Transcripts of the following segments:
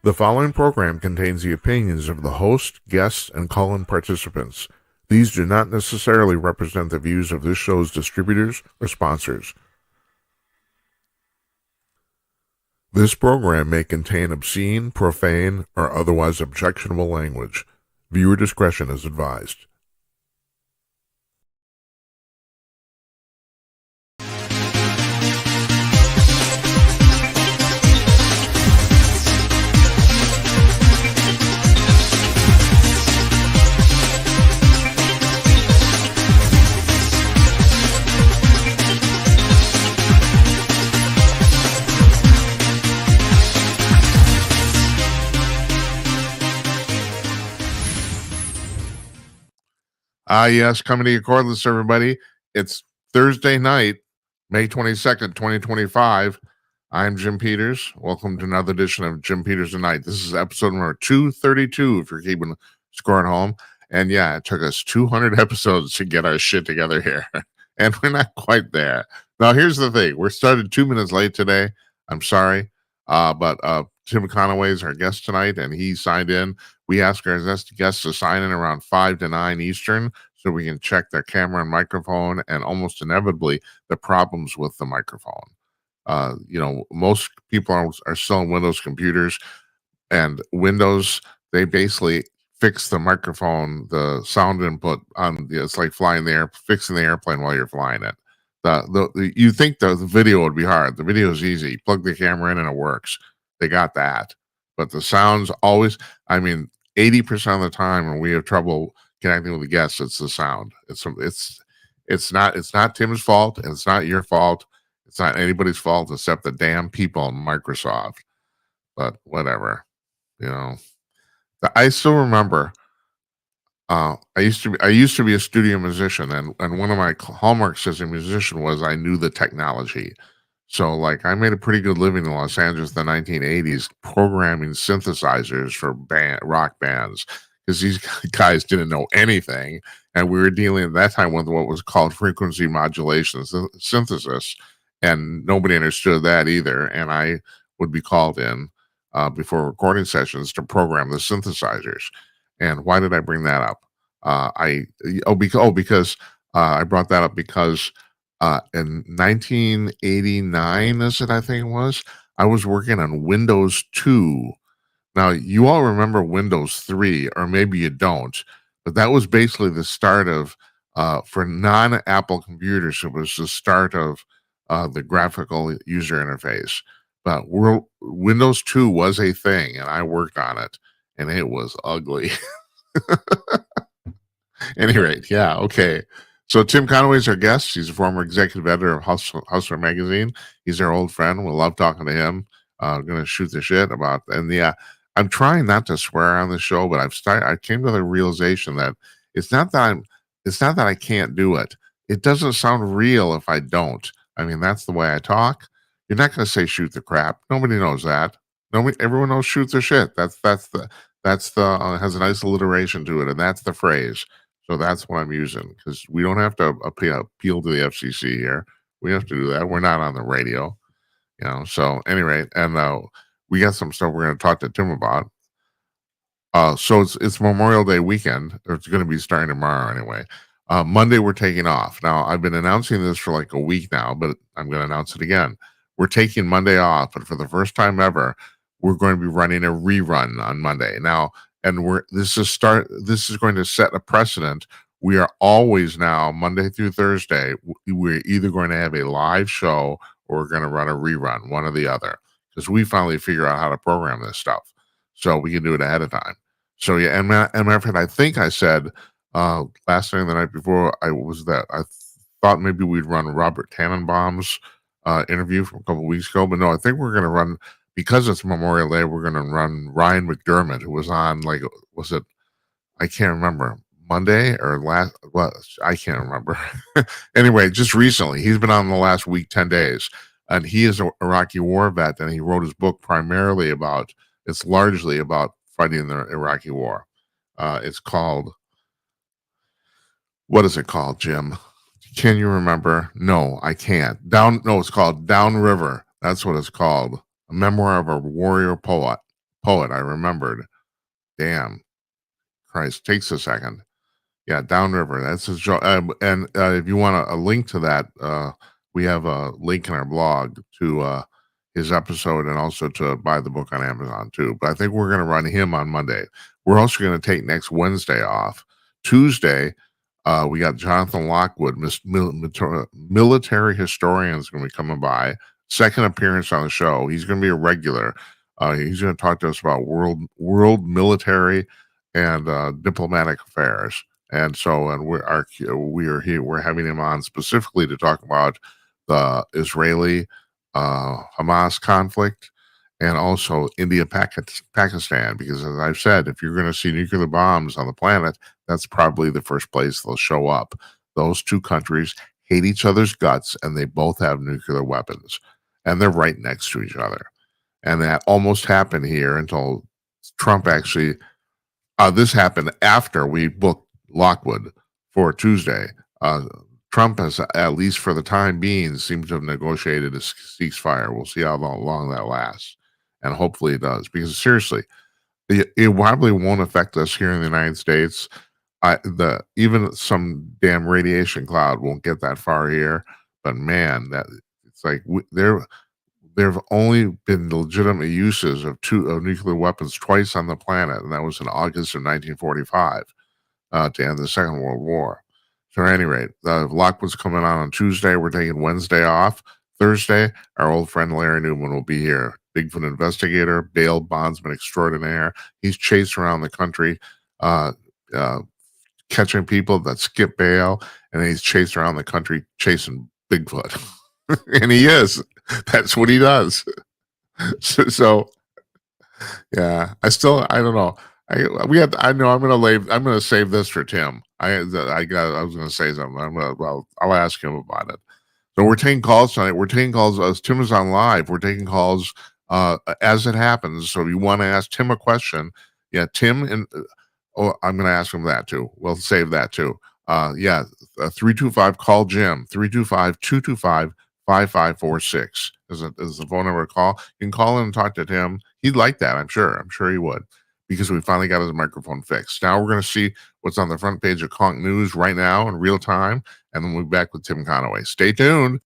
The following program contains the opinions of the host, guests, and call-in participants. These do not necessarily represent the views of this show's distributors or sponsors. This program may contain obscene, profane, or otherwise objectionable language. Viewer discretion is advised. Yes, coming to you cordless, everybody. It's Thursday night, May 22nd, 2025. I'm Jim Peters. Welcome to another edition of Jim Peters Tonight. This is episode number 232, if you're keeping score at home. And yeah, it took us 200 episodes to get our shit together here. And we're not quite there. Now, here's the thing. We're started 2 minutes late today. I'm sorry. But Tim Conaway is our guest tonight, and he signed in. We ask our guests to sign in around 5 to 9 Eastern so we can check their camera and microphone, and almost inevitably the problems with the microphone. Most people are still on Windows computers, and Windows, they basically fix the microphone, the sound input on it's like fixing the airplane while you're flying it. You think the video would be hard. The video is easy. Plug the camera in and it works. They got that. But the sounds always, 80% of the time when we have trouble connecting with the guests, it's the sound. It's not Tim's fault, and it's not your fault. It's not anybody's fault except the damn people in Microsoft. But whatever. I still remember I used to be a studio musician, and one of my hallmarks as a musician was I knew the technology. So, I made a pretty good living in Los Angeles in the 1980s programming synthesizers for rock bands, because these guys didn't know anything, and we were dealing at that time with what was called frequency modulation synthesis, and nobody understood that either. And I would be called in before recording sessions to program the synthesizers. And why did I bring that up? Because I brought that up because in 1989, I think it was, I was working on Windows 2. Now, you all remember Windows 3, or maybe you don't, but that was basically the start of, for non-Apple computers, it was the start of the graphical user interface. But Windows 2 was a thing, and I worked on it, and it was ugly. Any rate, yeah, okay. So Tim Conaway is our guest. He's a former executive editor of Hustler magazine. He's our old friend. We love talking to him. Going to shoot the shit about, and yeah, I'm trying not to swear on the show, but I came to the realization that it's not that I can't do it. It doesn't sound real if I don't. That's the way I talk. You're not going to say shoot the crap. Nobody knows that. Everyone knows shoot the shit. That's the has a nice alliteration to it, and that's the phrase. So that's what I'm using, because we don't have to appeal to the FCC here. We have to do that. We're not on the radio, So anyway, and we got some stuff we're going to talk to Tim about. So it's Memorial Day weekend. Or it's going to be starting tomorrow anyway. Monday we're taking off. Now, I've been announcing this for like a week now, but I'm going to announce it again. We're taking Monday off, but for the first time ever, we're going to be running a rerun on Monday. Now, and this is going to set a precedent. We are always now, Monday through Thursday, we're either going to have a live show or we're going to run a rerun, one or the other, because we finally figure out how to program this stuff, so we can do it ahead of time. So yeah, and matter of fact, I think I said last night, the night before, I thought maybe we'd run Robert Tannenbaum's interview from a couple of weeks ago, but no, I think we're going to run, because it's Memorial Day, we're going to run Ryan McDermott, who was on, I can't remember, Monday or I can't remember. Anyway, just recently, he's been on the last week, 10 days, and he is an Iraqi war vet, and he wrote his book it's largely about fighting the Iraqi war. It's called, what is it called, Jim? Can you remember? No, I can't. It's called Downriver. That's what it's called. A memoir of a warrior poet. poet. I remembered. Damn. Christ, takes a second. Yeah, Downriver. That's his show. And if you want a link to that, we have a link in our blog to his episode and also to buy the book on Amazon too. But I think we're going to run him on Monday. We're also going to take next Wednesday off. Tuesday, we got Jonathan Lockwood, military historian, is going to be coming by. Second appearance on the show. He's going to be a regular. He's going to talk to us about world military and diplomatic affairs. And so, and we're having him on specifically to talk about the Israeli Hamas conflict and also India Pakistan, because as I've said, if you're going to see nuclear bombs on the planet, that's probably the first place they'll show up. Those two countries hate each other's guts, and they both have nuclear weapons, and they're right next to each other. And that almost happened here until Trump actually. This happened after we booked Lockwood for Tuesday. Trump has, at least for the time being, seems to have negotiated a ceasefire. We'll see how long that lasts, and hopefully it does. Because seriously, it probably won't affect us here in the United States. Even some damn radiation cloud won't get that far here. But man, that it's like there have only been legitimate uses of nuclear weapons twice on the planet, and that was in August of 1945 to end the Second World War. So at any rate, Lockwood's coming on Tuesday. We're taking Wednesday off. Thursday, our old friend Larry Newman will be here. Bigfoot investigator, bail bondsman extraordinaire. He's chased around the country, catching people that skip bail, and he's chased around the country chasing Bigfoot. And he is. That's what he does. So yeah, I don't know. I'm gonna save this for Tim. I was gonna say something. I'll ask him about it. So we're taking calls tonight. We're taking calls as Tim is on live. We're taking calls as it happens. So if you want to ask Tim a question, yeah, Tim and I'm gonna ask him that too. We'll save that too. 325 call Jim 325-225-5546 is the phone number to call. You can call in and talk to Tim. He'd like that, I'm sure he would, because we finally got his microphone fixed. Now we're going to see what's on the front page of Conk News right now in real time, and then we'll be back with Tim Conaway. Stay tuned.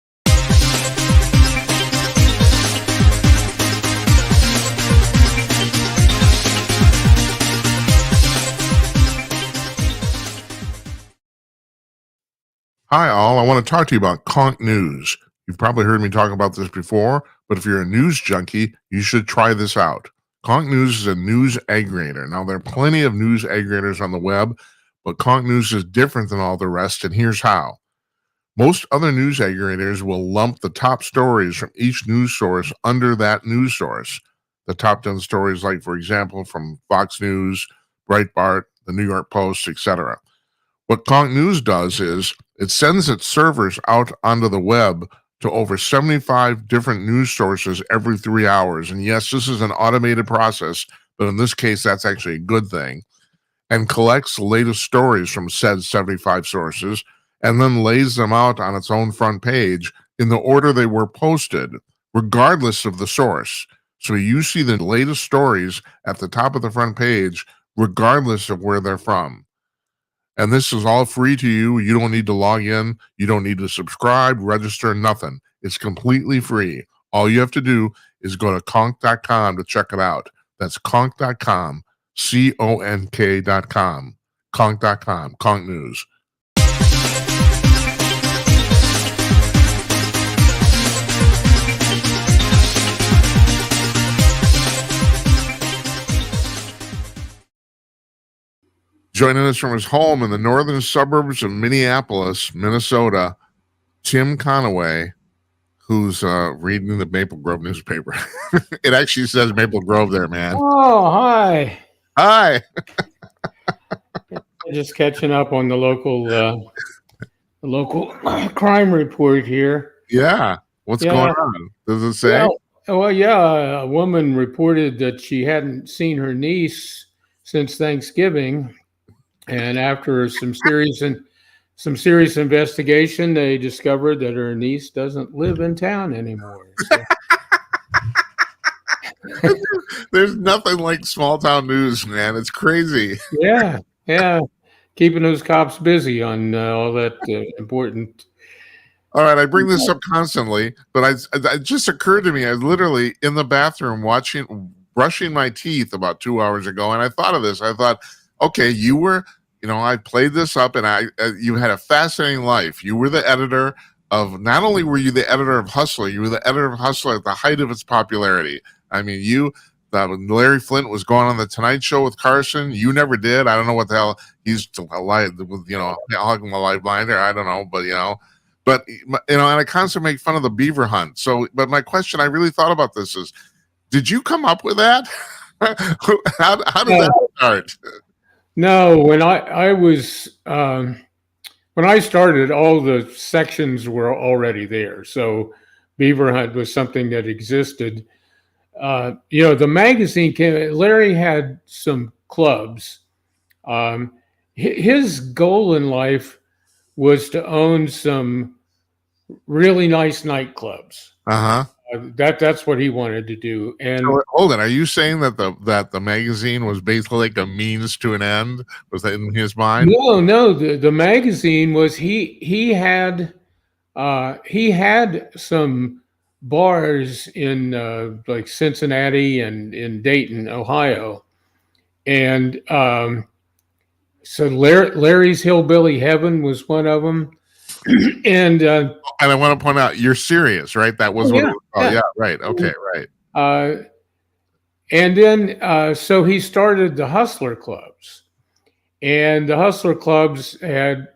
Hi, all. I want to talk to you about Conk News. You've probably heard me talk about this before, but if you're a news junkie, you should try this out. Conk News is a news aggregator. Now, there are plenty of news aggregators on the web, but Conk News is different than all the rest, and here's how. Most other news aggregators will lump the top stories from each news source under that news source. The top 10 stories, like, for example, from Fox News, Breitbart, the New York Post, etc. What Conk News does is it sends its servers out onto the web to over 75 different news sources every 3 hours. And yes, this is an automated process, but in this case, that's actually a good thing. And collects the latest stories from said 75 sources and then lays them out on its own front page in the order they were posted, regardless of the source. So you see the latest stories at the top of the front page, regardless of where they're from. And this is all free to you. You don't need to log in. You don't need to subscribe, register, nothing. It's completely free. All you have to do is go to conk.com to check it out. That's conk.com, CONK.com, conk.com, Conk News. Joining us from his home in the northern suburbs of Minneapolis, Minnesota, Tim Conaway, who's reading the Maple Grove newspaper. It actually says Maple Grove there, man. Oh, hi. Hi. Just catching up on the local crime report here. Yeah. What's going on? Does it say? A woman reported that she hadn't seen her niece since Thanksgiving. And after some serious investigation, they discovered that her niece doesn't live in town anymore. So. There's nothing like small town news, man. It's crazy. Yeah, yeah. Keeping those cops busy on all that important. All right, I bring this up constantly, but it just occurred to me. I was literally in the bathroom brushing my teeth about 2 hours ago, and I thought of this. I thought, okay, I played this up, and you had a fascinating life. You were the editor of. Not only were you the editor of Hustler, you were the editor of Hustler at the height of its popularity. I mean, when Larry Flint was going on the Tonight Show with Carson, you never did. I don't know what the hell he's alive, hugging the lifeline there. I don't know, but and I constantly make fun of the beaver hunt. So, but my question, I really thought about this is, did you come up with that? How did that start? No, when I was when I started, all the sections were already there. So beaver hunt was something that existed. The magazine came. Larry had some clubs. His goal in life was to own some really nice nightclubs. That's what he wanted to do. And so, hold on, are you saying that the magazine was basically like a means to an end? Was that in his mind? No. The magazine was he had some bars in like Cincinnati and in Dayton, Ohio, and so Larry's Hillbilly Heaven was one of them. And I want to point out, you're serious, right? That was what it was called. Yeah, right. Okay, right. And then so he started the Hustler clubs, and the Hustler clubs had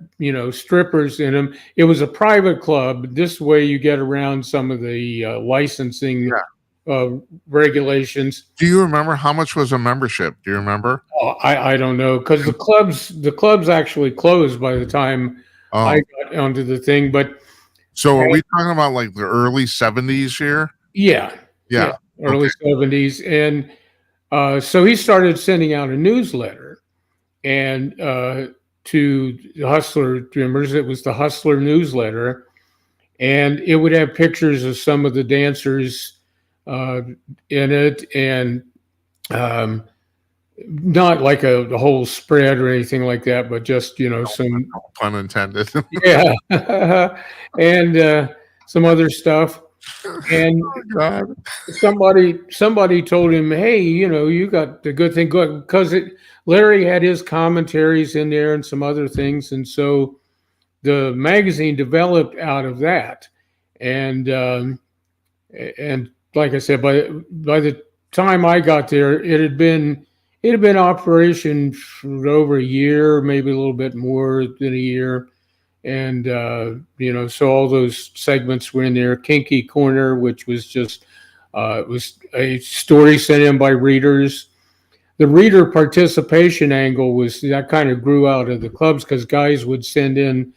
strippers in them. It was a private club. This way, you get around some of the licensing regulations. Do you remember how much was a membership? Do you remember? Oh, I don't know, because the clubs actually closed by the time I got onto the thing. But so are we talking about like the early 70s here? Yeah, early 70s. And so he started sending out a newsletter, and to the Hustler members, it was the Hustler newsletter, and it would have pictures of some of the dancers in it, and not like a whole spread or anything like that, but just some, pun intended. And some other stuff. And somebody told him, hey, you got the good thing good, because Larry had his commentaries in there and some other things, and so the magazine developed out of that. And like I said, by the time I got there, it had been operation for over a year, maybe a little bit more than a year. And so all those segments were in there. Kinky Corner, which was just it was a story sent in by readers. The reader participation angle was that kind of grew out of the clubs, because guys would send in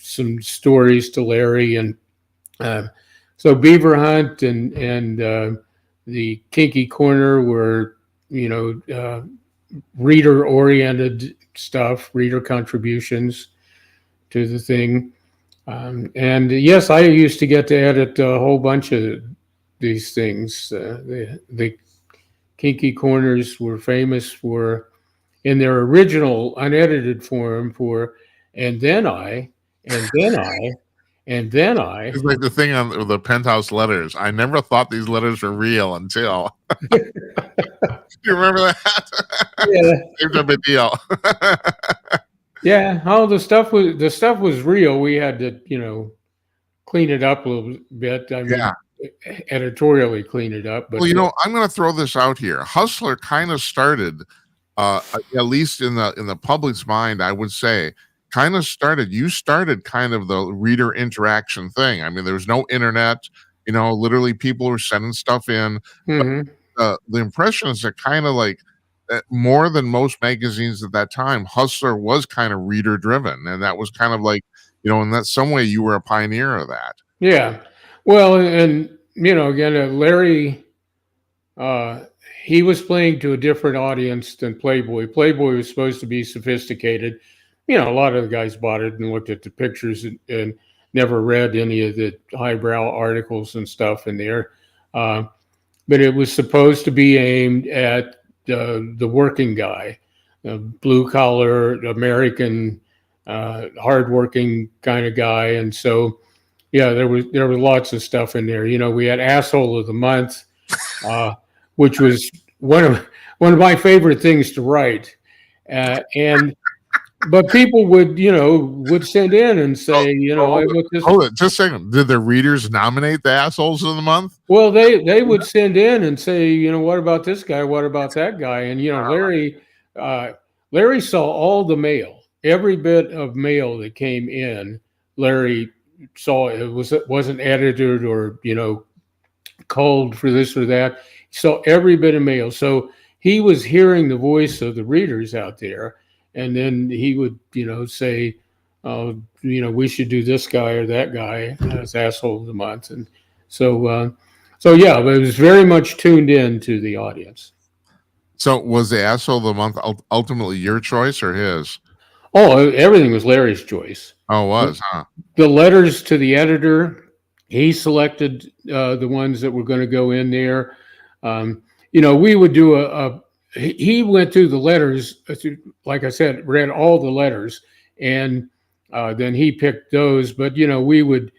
some stories to Larry, and so Beaver Hunt and the Kinky Corner were reader oriented stuff, reader contributions to the thing. And yes, I used to get to edit a whole bunch of these things. The Kinky Corners were famous for, in their original unedited form, for and then I. It's like the thing on the Penthouse letters. I never thought these letters were real until. Do you remember that? Yeah. It's a big deal. Yeah, the stuff was real. We had to, clean it up a little bit. I mean, editorially clean it up. But well, I'm going to throw this out here. Hustler kind of started, at least in the public's mind, I would say, you started kind of the reader interaction thing. I mean, there was no internet. Literally people were sending stuff in. Mm-hmm. But, the impression is that kind of like, more than most magazines at that time, Hustler was kind of reader driven, and that was kind of like, in that some way you were a pioneer of that. Yeah, well, and again, Larry, he was playing to a different audience than Playboy. Playboy was supposed to be sophisticated. A lot of the guys bought it and looked at the pictures and never read any of the highbrow articles and stuff in there. but it was supposed to be aimed at the working guy, a blue collar American, hardworking kind of guy. And so, yeah, there was lots of stuff in there. We had asshole of the month, which was one of my favorite things to write, and but people would send in and say, I wrote this. Hold it, just a second. Did the readers nominate the assholes of the month? Well, they would send in and say, what about this guy? What about that guy? And Larry saw all the mail, every bit of mail that came in. Larry saw it wasn't edited or culled for this or that. He saw every bit of mail, so he was hearing the voice of the readers out there, and then he would say, we should do this guy or that guy as asshole of the month. And so yeah, but it was very much tuned in to the audience. So was the asshole of the month ultimately your choice or his? Oh, everything was Larry's choice. Oh, it was, huh? The letters to the editor, he selected the ones that were going to go in there. We would do he went through the letters, like I said, read all the letters, and then he picked those. But we would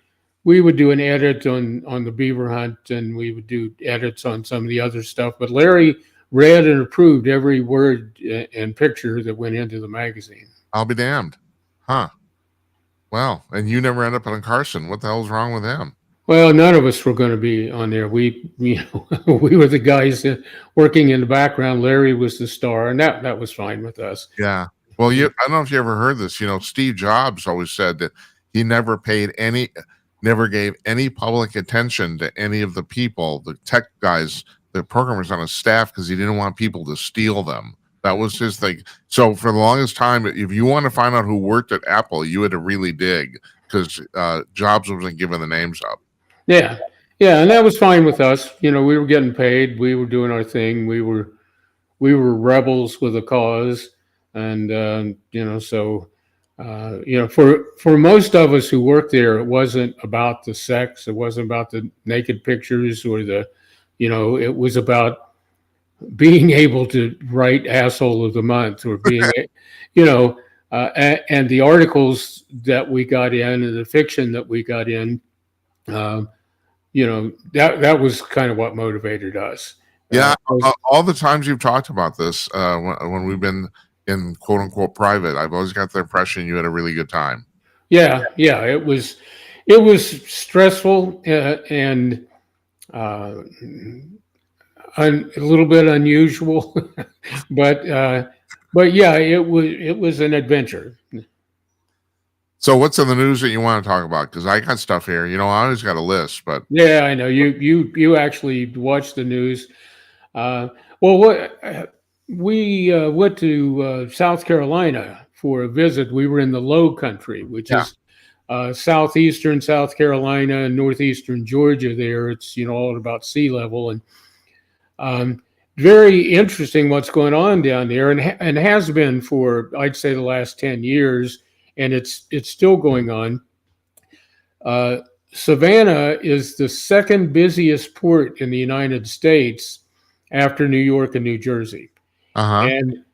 do an edit on the beaver hunt, and we would do edits on some of the other stuff. But Larry read and approved every word and picture that went into the magazine. I'll be damned. Huh. Well, and you never end up on Carson. What the hell's wrong with him? Well, none of us were going to be on there. We were the guys working in the background. Larry was the star, and that was fine with us. Yeah. Well, I don't know if you ever heard this. Steve Jobs always said that he never gave any public attention to any of the people, the tech guys, the programmers on his staff, because he didn't want people to steal them. That was his thing. So for the longest time, if you want to find out who worked at Apple, you had to really dig, because Jobs wasn't giving the names up. Yeah, and that was fine with us. We were getting paid. We were doing our thing. We were rebels with a cause, and so for most of us who worked there, it wasn't about the sex. It wasn't about the naked pictures or it was about being able to write asshole of the month, or being, and the articles that we got in and the fiction that we got in, that was kind of what motivated us. Yeah. All the times you've talked about this, when we've been in quote unquote private, I've always got the impression you had a really good time. Yeah. It was stressful and a little bit unusual, but yeah, it was an adventure. So what's in the news that you want to talk about? Because I got stuff here. I always got a list, but yeah, I know you actually watch the news. We went to South Carolina for a visit. We were in the Low Country, which is southeastern South Carolina and northeastern Georgia. There, it's all about sea level, and very interesting what's going on down there, and has been for, I'd say, the last 10 years. And it's still going on. Savannah is the second busiest port in the United States after New York and New Jersey. And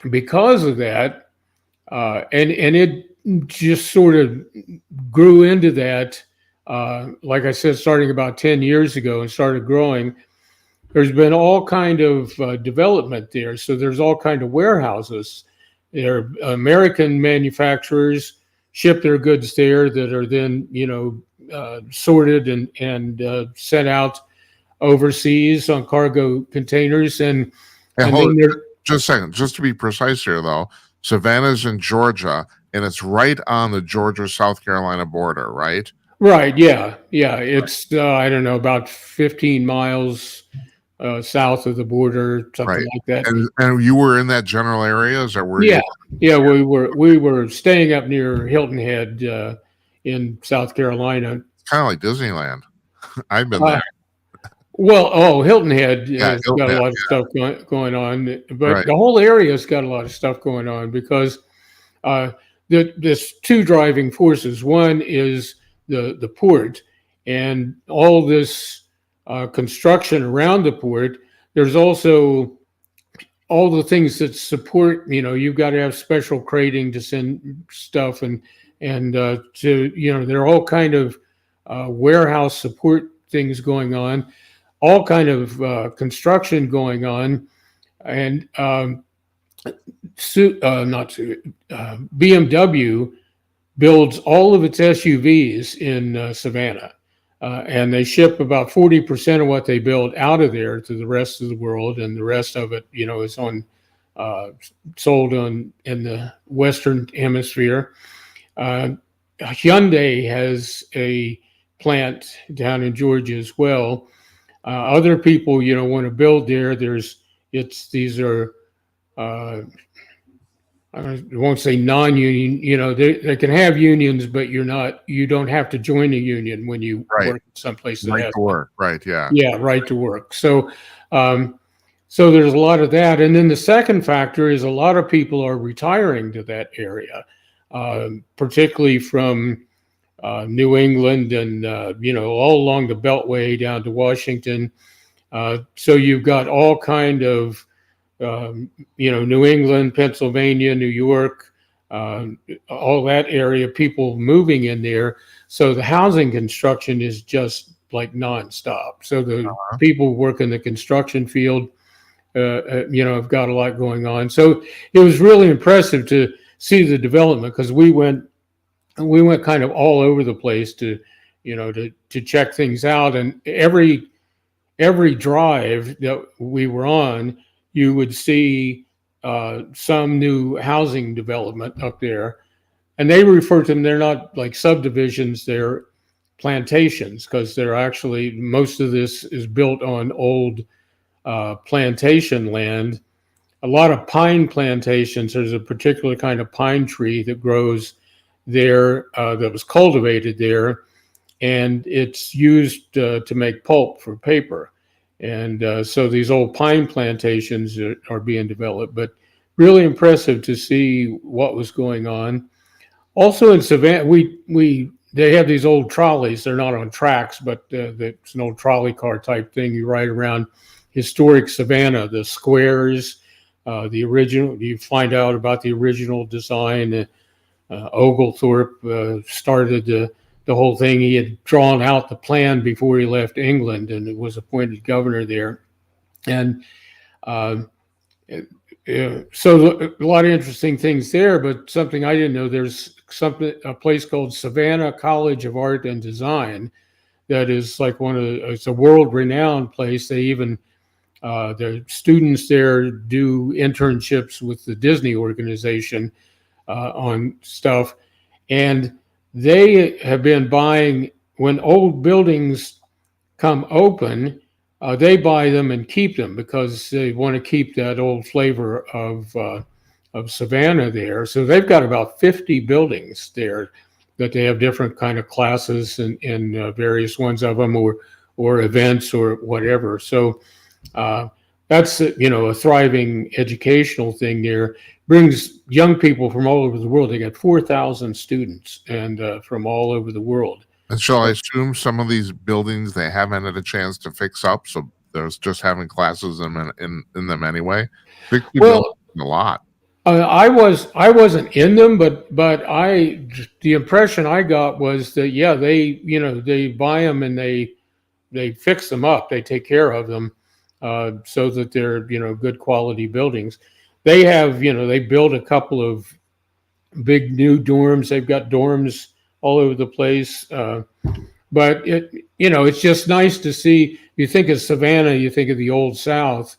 because of that, and it just sort of grew into that, like I said, starting about 10 years ago, and started growing. There's been all kind of development there. So there's all kind of warehouses. There are American manufacturers ship their goods there that are then, sorted and sent out overseas on cargo containers. And just a second, just to be precise here, though, Savannah's in Georgia, and it's right on the Georgia-South Carolina border, right? Right. Yeah. It's I don't know, about 15 miles south of the border, something like that. And you were in that general area? Is that where? Yeah. We were staying up near Hilton Head in South Carolina. It's kind of like Disneyland. I've been there. Well, Hilton Head has got a lot of stuff going on, but the whole area's got a lot of stuff going on because there's two driving forces. One is the port and all this construction around the port. There's also all the things that support. You've got to have special crating to send stuff, and to there are all kind of warehouse support things going on, all kind of construction going on, and BMW builds all of its SUVs in Savannah. And they ship about 40% of what they build out of there to the rest of the world, and the rest of it, is sold in the Western Hemisphere. Hyundai has a plant down in Georgia as well. Other people, want to build there. These are I won't say non-union. They can have unions, but you don't have to join a union when you work someplace that right to work. Right. Yeah. Yeah. Right to work. So there's a lot of that. And then the second factor is a lot of people are retiring to that area, particularly from New England and, all along the Beltway down to Washington. So you've got all kind of, New England, Pennsylvania, New York, all that area, people moving in there. So the housing construction is just like nonstop. So the people who work in the construction field, have got a lot going on. So it was really impressive to see the development, because we went kind of all over the place to check things out. And every drive that we were on, you would see some new housing development up there. And they refer to them, they're not like subdivisions, they're plantations, because they're actually, most of this is built on old plantation land. A lot of pine plantations. There's a particular kind of pine tree that grows there, that was cultivated there, and it's used to make pulp for paper. And so these old pine plantations are being developed, but really impressive to see what was going on. Also in Savannah, they have these old trolleys. They're not on tracks, but it's an old trolley car type thing. You ride around historic Savannah, the squares, the original. You find out about the original design. Oglethorpe started the whole thing. He had drawn out the plan before he left England and was appointed governor there. And so a lot of interesting things there, but something I didn't know, there's a place called Savannah College of Art and Design that is like it's a world-renowned place. They even, the students there do internships with the Disney organization on stuff. And they have been buying, when old buildings come open, they buy them and keep them, because they want to keep that old flavor of Savannah there. So they've got about 50 buildings there that they have different kind of classes and various ones of them, or events or whatever. So that's a thriving educational thing there. Brings young people from all over the world. They got 4,000 students and from all over the world. And so I assume some of these buildings they haven't had a chance to fix up, so there's just having classes in them anyway. Well, a lot. I wasn't in them, but the impression I got was that they buy them and they fix them up. They take care of them so that they're good quality buildings. They have they build a couple of big new dorms. They've got dorms all over the place. But it's just nice to see. You think of Savannah, you think of the Old South,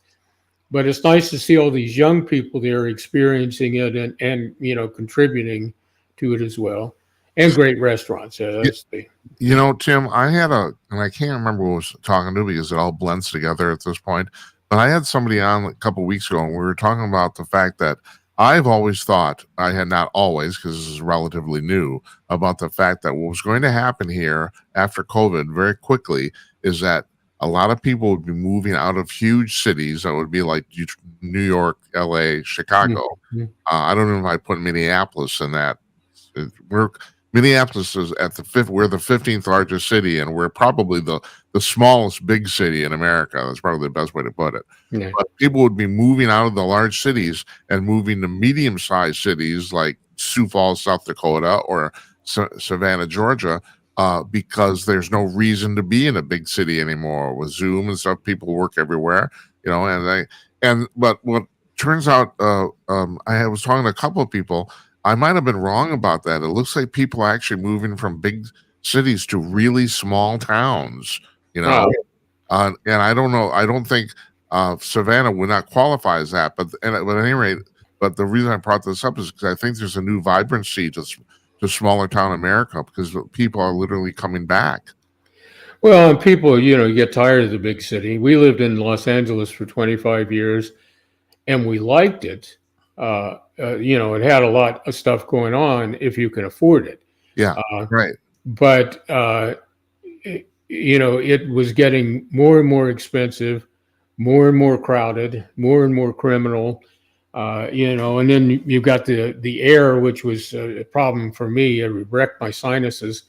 but it's nice to see all these young people there experiencing it and contributing to it as well. And great restaurants. Tim, I had and I can't remember who I was talking to because it all blends together at this point. But I had somebody on a couple of weeks ago, and we were talking about the fact that I've always thought, I had not always, because this is relatively new, about the fact that what was going to happen here after COVID very quickly is that a lot of people would be moving out of huge cities. That would be like New York, LA, Chicago. Mm-hmm. I don't know if I put Minneapolis in that. Minneapolis is at the fifth. We're the 15th largest city, and we're probably the smallest big city in America. That's probably the best way to put it. Yeah. But people would be moving out of the large cities and moving to medium-sized cities like Sioux Falls, South Dakota, or Savannah, Georgia, because there's no reason to be in a big city anymore with Zoom and stuff. People work everywhere, you know. But what turns out, I was talking to a couple of people. I might have been wrong about that. It looks like people are actually moving from big cities to really small towns, you know. And I don't know. I don't think Savannah would not qualify as that. But at any rate, but the reason I brought this up is because I think there's a new vibrancy to smaller town America because people are literally coming back. Well, and people, get tired of the big city. We lived in Los Angeles for 25 years, and we liked it. It had a lot of stuff going on if you can afford it. Yeah, right. But it was getting more and more expensive, more and more crowded, more and more criminal. And then you've got the air, which was a problem for me. It wrecked my sinuses.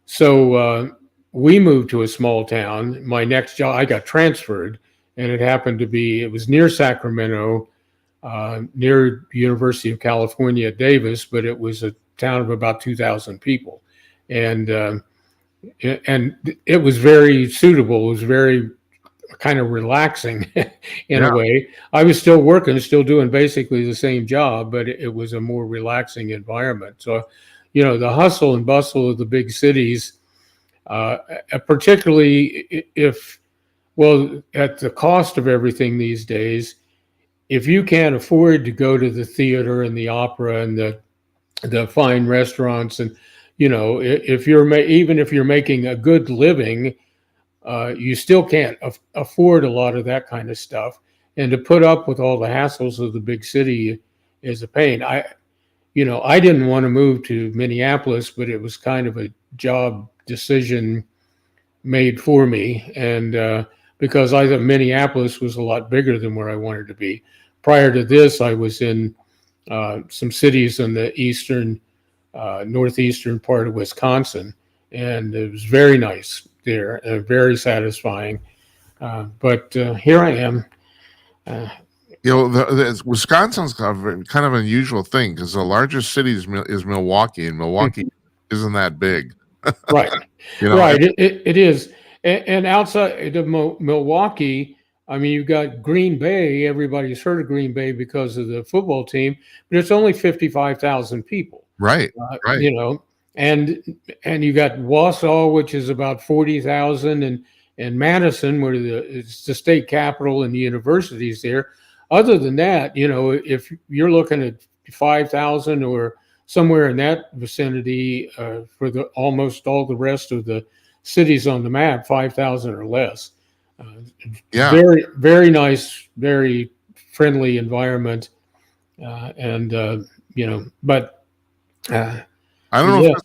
So we moved to a small town. My next job, I got transferred, and it was near Sacramento, near University of California at Davis, but it was a town of about 2,000 people. And it was very suitable. It was very kind of relaxing in a way. I was still working, still doing basically the same job, but it was a more relaxing environment. So, the hustle and bustle of the big cities, particularly at the cost of everything these days, if you can't afford to go to the theater and the opera and the fine restaurants, and even if you're making a good living, you still can't afford a lot of that kind of stuff. And to put up with all the hassles of the big city is a pain. I didn't want to move to Minneapolis, but it was kind of a job decision made for me. And because I thought Minneapolis was a lot bigger than where I wanted to be. Prior to this, I was in some cities in the northeastern part of Wisconsin, and it was very nice there, very satisfying. But here I am. Wisconsin's kind of an unusual thing because the largest city is Milwaukee, and Milwaukee isn't that big. Right. Right. It is. And outside of Milwaukee, I mean, you've got Green Bay. Everybody's heard of Green Bay because of the football team, but it's only 55,000 people. Right. Right. And you got Wausau, which is about 40,000, and Madison, where it's the state capital and the universities there. Other than that, if you're looking at 5,000 or somewhere in that vicinity for almost all the rest of the cities on the map, 5,000 or less. Very, very nice, very friendly environment. But I don't know.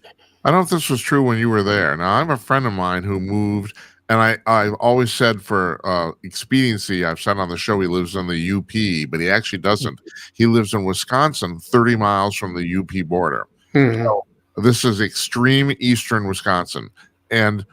I don't know if this was true when you were there. Now, I have a friend of mine who moved, and I've always said for expediency, I've said on the show he lives in the UP, but he actually doesn't. He lives in Wisconsin, 30 miles from the UP border. Mm-hmm. So this is extreme eastern Wisconsin. And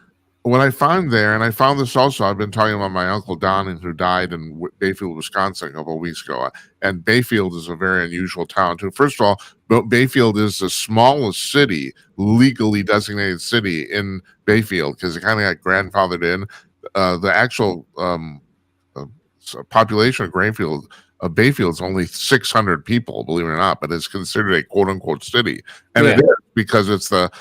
what I found there, and I found this also, I've been talking about my uncle Don, who died in Bayfield, Wisconsin a couple of weeks ago. And Bayfield is a very unusual town too. First of all, Bayfield is the smallest city, legally designated city in Bayfield, because it kind of got grandfathered in. The actual population of Bayfield is only 600 people, believe it or not, but it's considered a quote unquote city. And it is because it's the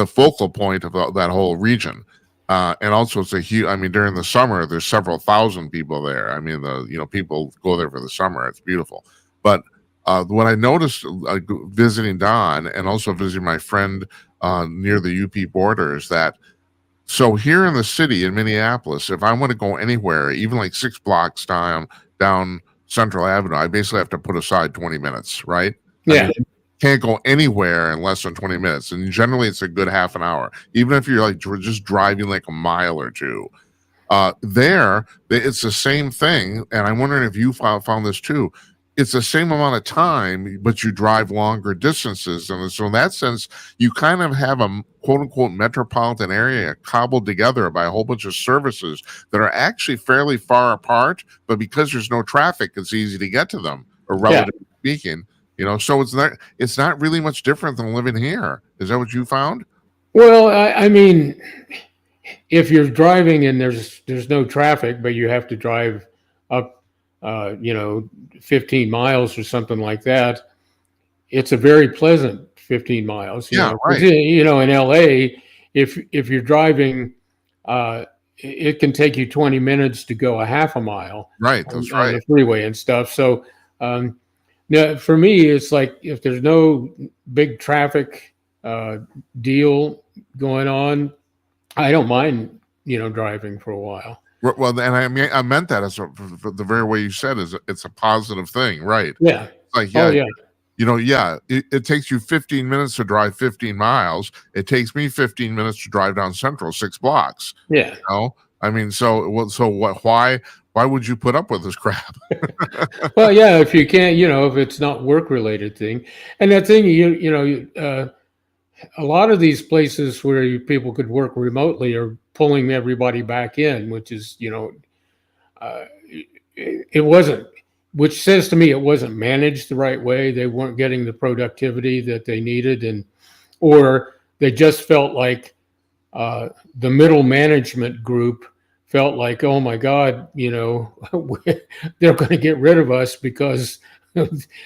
focal point of that whole region. And also it's a huge, I mean, during the summer, there's several thousand people there. I mean, people go there for the summer. It's beautiful. But what I noticed visiting Don and also visiting my friend near the UP border is that, so here in the city in Minneapolis, if I want to go anywhere, even like 6 blocks down Central Avenue, I basically have to put aside 20 minutes, right? Yeah. I mean, can't go anywhere in less than 20 minutes. And generally it's a good half an hour, even if you're like just driving like a mile or two. There, it's the same thing. And I'm wondering if you found this too. it's the same amount of time, but you drive longer distances. And so in that sense, you kind of have a quote unquote metropolitan area cobbled together by a whole bunch of services that are actually fairly far apart, but because there's no traffic, it's easy to get to them, or relatively speaking. So it's not really much different than living here. Is that what you found? Well, I mean, if you're driving and there's no traffic, but you have to drive up, 15 miles or something like that, it's a very pleasant 15 miles. Yeah, right. In LA, if you're driving, it can take you 20 minutes to go a half a mile. Right, that's on right. the freeway and stuff. So, now for me, it's like if there's no big traffic deal going on, I don't mind, driving for a while. Well, and I meant that as the very way you said is it's a positive thing, right? Yeah. It's like, Oh, yeah, yeah. it takes you 15 minutes to drive 15 miles. It takes me 15 minutes to drive down Central 6 blocks. Yeah. I mean, so what? Why would you put up with this crap? Well, yeah, if you can't, if it's not work related thing, and that thing, a lot of these places where people could work remotely are pulling everybody back in, which is, it wasn't, which says to me it wasn't managed the right way. They weren't getting the productivity that they needed, or they just felt like the middle management group felt like, oh my God, they're going to get rid of us because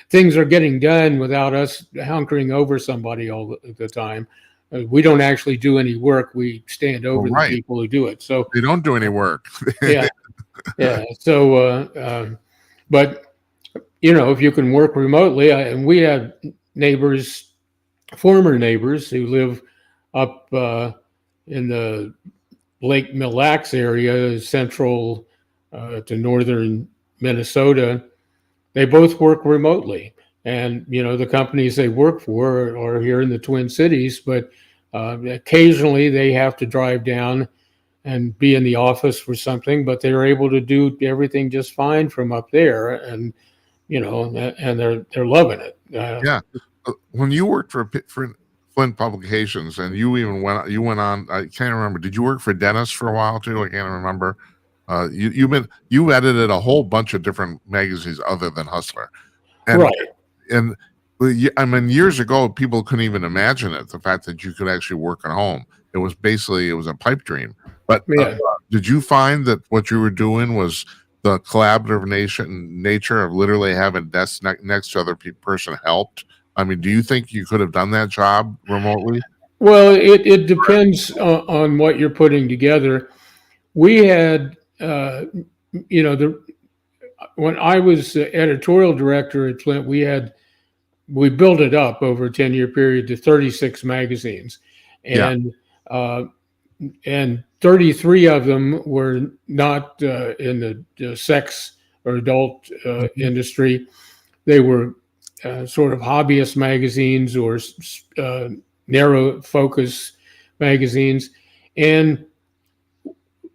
things are getting done without us hunkering over somebody all the time. We don't actually do any work. We stand over the people who do it. So they don't do any work. Yeah. So, but if you can work remotely, and we have former neighbors who live up in the Lake Mille Lacs area, central to northern Minnesota. They both work remotely, and the companies they work for are here in the Twin Cities, but occasionally they have to drive down and be in the office for something, but they're able to do everything just fine from up there, and and they're loving it. Yeah, when you worked for Flint Publications, and you went on. I can't remember. Did you work for Dennis for a while too? I can't remember. You edited a whole bunch of different magazines other than Hustler, and right. And I mean, years ago, people couldn't even imagine it. The fact that you could actually work at home, it was a pipe dream. But did you find that what you were doing was the collaborative nature of literally having desks next to other person helped? I mean, do you think you could have done that job remotely? Well, it depends on what you're putting together. We had, when I was editorial director at Flint, we built it up over a 10-year period to 36 magazines, and 33 of them were not in the sex or adult industry. They were sort of hobbyist magazines or narrow focus magazines, and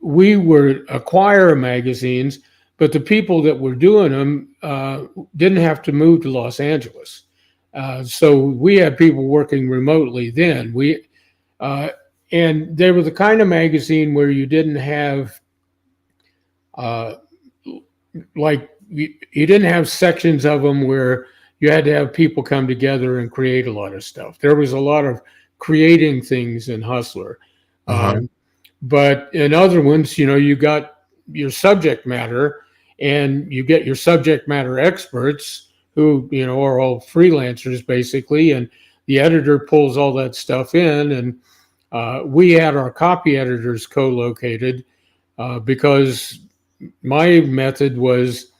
we were acquire magazines, but the people that were doing them didn't have to move to Los Angeles. So we had people working remotely then. And they were the kind of magazine where you didn't have you didn't have sections of them where you had to have people come together and create a lot of stuff. There was a lot of creating things in Hustler. But in other ones, you got your subject matter, and you get your subject matter experts who, are all freelancers basically, and the editor pulls all that stuff in. And we had our copy editors co-located because my method was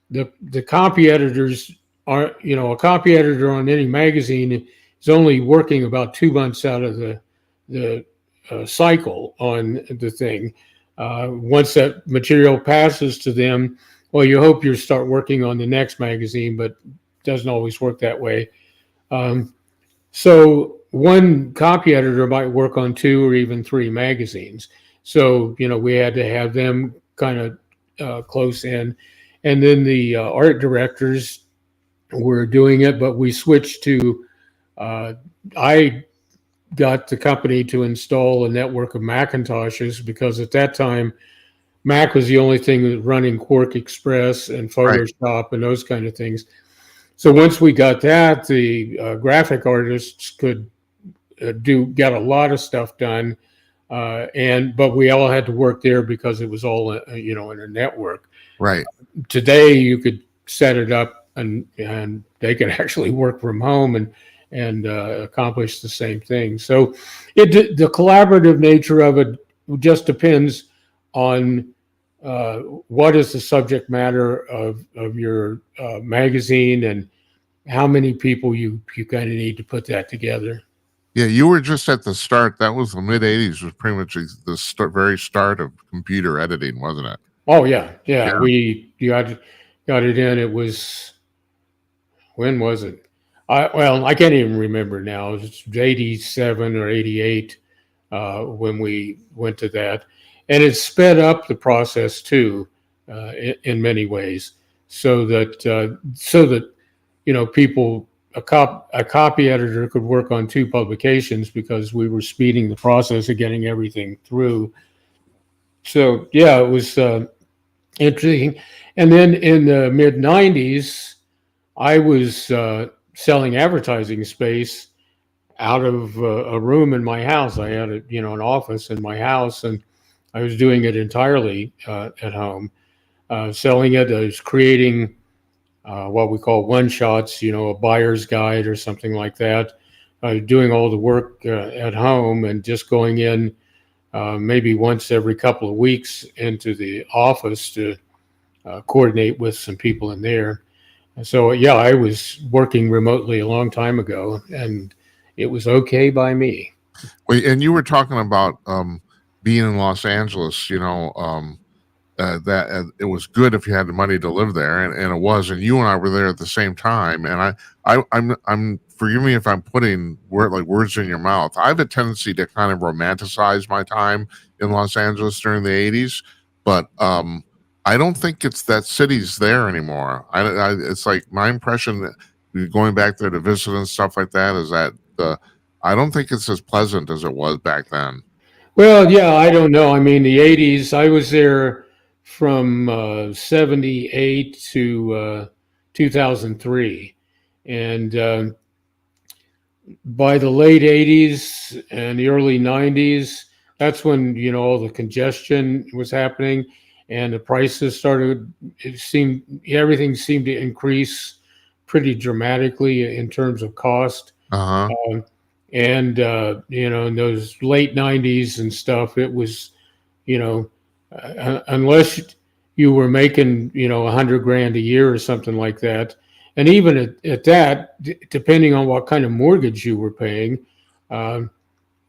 the copy editors are, a copy editor on any magazine is only working about 2 months out of the cycle on the thing. Once that material passes to them, well, you hope you start working on the next magazine, but it doesn't always work that way. So one copy editor might work on 2 or even 3 magazines. So, we had to have them kind of close in. And then the art directors were doing it, but we switched to. I got the company to install a network of Macintoshes because at that time Mac was the only thing that was running Quark Express and Right. Photoshop and those kind of things. So once we got that, the graphic artists could get a lot of stuff done, but we all had to work there because it was all in a network. Right. Today you could set it up and they could actually work from home and accomplish the same thing. So the collaborative nature of it just depends on what is the subject matter of your magazine and how many people you kind of need to put that together. Yeah, you were just at the start. That was the mid '80s. Was pretty much the very start of computer editing, wasn't it? Oh yeah. We got it in. It was, when was it? I can't even remember now. It was 87 or 88 when we went to that, and it sped up the process too in many ways, so that people, a copy editor could work on 2 publications because we were speeding the process of getting everything through. So yeah, it was interesting. And then in the mid 90s, I was selling advertising space out of a room in my house. I had an office in my house, and I was doing it entirely at home, selling it. I was creating what we call one shots, a buyer's guide or something like that. Doing all the work at home and just going in maybe once every couple of weeks into the office to coordinate with some people in there. So yeah, I was working remotely a long time ago, and it was okay by me. Well, and you were talking about being in Los Angeles. That it was good if you had the money to live there, and it was. And you and I were there at the same time. And I'm forgive me if I'm putting words in your mouth. I have a tendency to kind of romanticize my time in Los Angeles during the '80s, but I don't think it's that city's there anymore. It's like my impression that going back there to visit and stuff like that is that I don't think it's as pleasant as it was back then. Well, yeah, I don't know. I mean, the 80s, I was there from 78 to 2003. And by the late 80s and the early 90s, that's when, all the congestion was happening and the prices started, everything seemed to increase pretty dramatically in terms of cost. Uh-huh. And in those late 90s and stuff, it was, unless you were making, $100,000 a year or something like that. And even at that, depending on what kind of mortgage you were paying,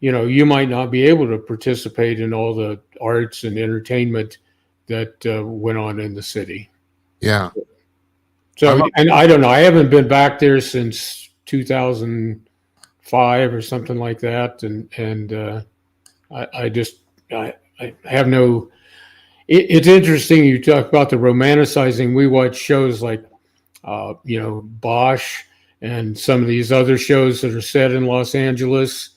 you might not be able to participate in all the arts and entertainment that went on in the city. Yeah. So, and I don't know, I haven't been back there since 2005 or something like that. And I have no, it's interesting. You talk about the romanticizing. We watch shows like, Bosch and some of these other shows that are set in Los Angeles,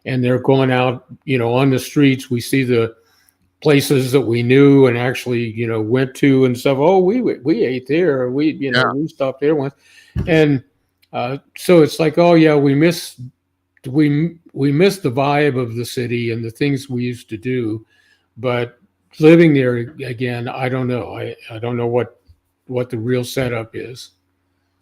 and they're going out, on the streets. We see the places that we knew and actually, went to and stuff. Oh, we ate there. We stopped there once. And so it's like, oh yeah, we miss the vibe of the city and the things we used to do. But living there again, I don't know. I don't know what the real setup is.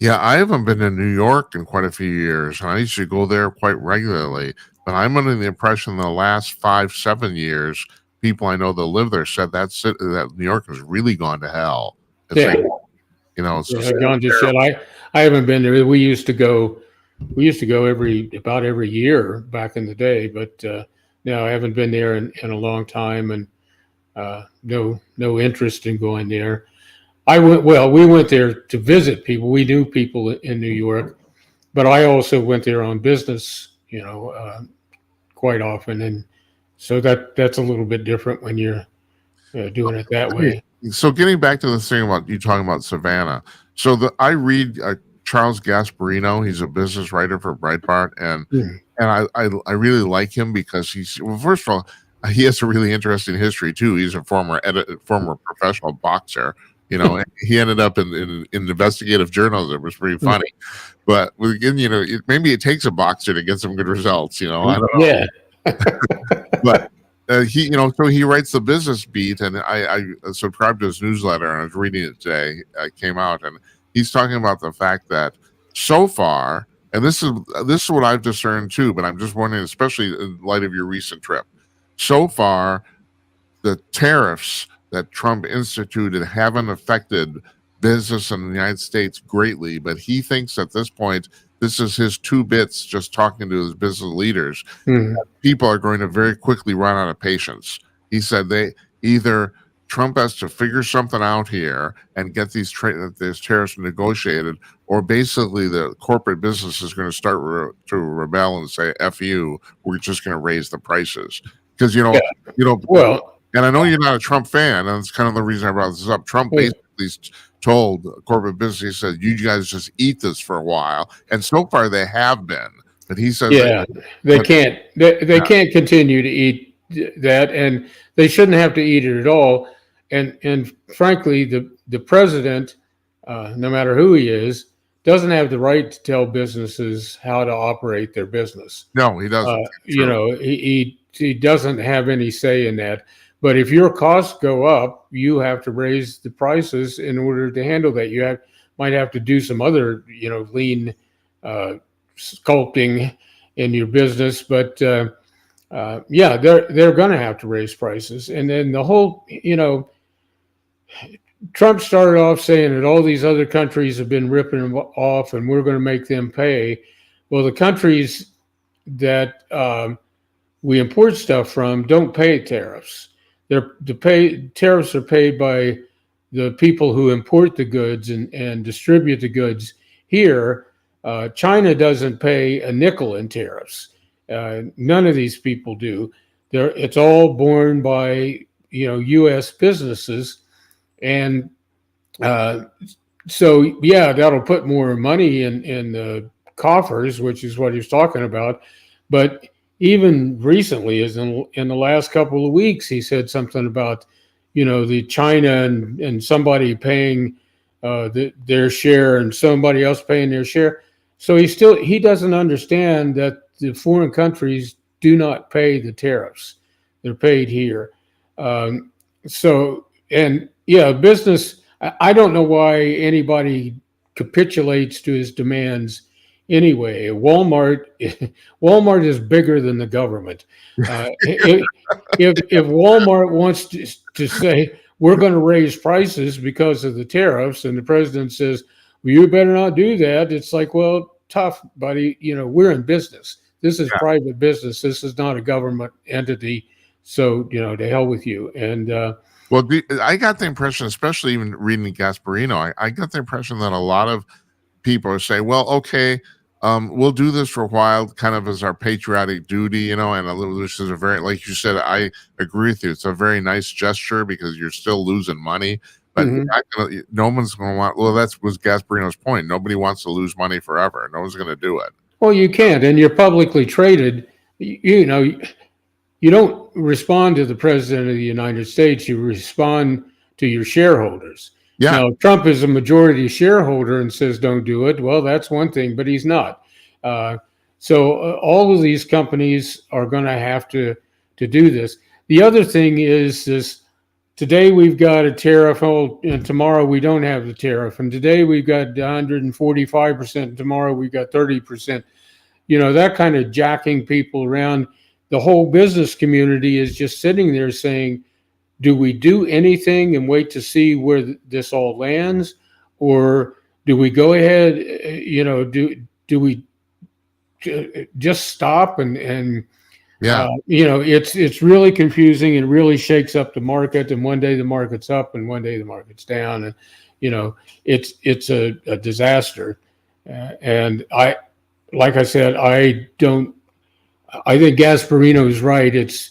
Yeah, I haven't been to New York in quite a few years, and I used to go there quite regularly. But I'm under the impression the last 5-7 years, people I know that live there said that New York has really gone to hell. It's Yeah. like, it's just gone to shit. I haven't been there. We used to go about every year back in the day, but no, I haven't been there in a long time, and no interest in going there. We went there to visit people. We knew people in New York, but I also went there on business, quite often. And so that's a little bit different when you're doing it that way. So getting back to this thing about you talking about Savannah. So I read Charles Gasparino. He's a business writer for Breitbart, and Mhm. I really like him because first of all, he has a really interesting history too. He's a former professional boxer. And he ended up in investigative journalism. It was pretty funny. But again, maybe it takes a boxer to get some good results. I don't know. Yeah. But so he writes the business beat, and I subscribed to his newsletter, and I was reading it today. It came out, and he's talking about the fact that so far, and this is what I've discerned too, but I'm just wondering, especially in light of your recent trip, so far, the tariffs that Trump instituted haven't affected business in the United States greatly, but he thinks at this point, this is his 2 bits just talking to his business leaders. Mhm. People are going to very quickly run out of patience. He said either Trump has to figure something out here and get these tariffs negotiated, or basically the corporate business is going to start to rebel and say, F you, we're just going to raise the prices. Because, Well, and I know you're not a Trump fan, and it's kind of the reason I brought this up. Trump basically told corporate business, he said, you guys just eat this for a while. And so far they have been. But he says they can't can't continue to eat that, and they shouldn't have to eat it at all. And frankly, the president, no matter who he is, doesn't have the right to tell businesses how to operate their business. No, he doesn't. He doesn't have any say in that. But if your costs go up, you have to raise the prices in order to handle that. You might have to do some other, lean sculpting in your business. But they're going to have to raise prices. And then the whole, Trump started off saying that all these other countries have been ripping them off, and we're going to make them pay. Well, the countries that we import stuff from don't pay tariffs. Tariffs are paid by the people who import the goods and distribute the goods here. China doesn't pay a nickel in tariffs. None of these people do. It's all borne by U.S. businesses, and so that'll put more money in the coffers, which is what he's talking about. But even recently, as in the last couple of weeks, he said something about, the China and somebody paying their share and somebody else paying their share. So he doesn't understand that the foreign countries do not pay the tariffs. They're paid here. Business, I don't know why anybody capitulates to his demands anyway. Walmart is bigger than the government. If Walmart wants to say we're going to raise prices because of the tariffs, and the president says, well, you better not do that, it's like, well, tough, buddy. We're in business. This is private business. This is not a government entity. So, to hell with you. And I got the impression, especially even reading Gasparino, I got the impression that a lot of people say, well, okay, we'll do this for a while, kind of as our patriotic duty, and which is a very, like you said, I agree with you. It's a very nice gesture because you're still losing money, but no one's going to want. Well, that was Gasparino's point. Nobody wants to lose money forever. No one's going to do it. Well, you can't, and you're publicly traded. You don't respond to the president of the United States. You respond to your shareholders. Yeah. Now, Trump is a majority shareholder and says don't do it. Well, that's one thing, but he's not. So all of these companies are going to have to do this. The other thing is this: today we've got a tariff, and tomorrow we don't have the tariff. And today we've got 145%, and tomorrow we've got 30%. That kind of jacking people around. The whole business community is just sitting there saying, do we do anything and wait to see where this all lands? Or do we go ahead, do we just stop and it's really confusing and really shakes up the market. And one day the market's up and one day the market's down. And, it's a disaster. And like I said, I think Gasparino is right. It's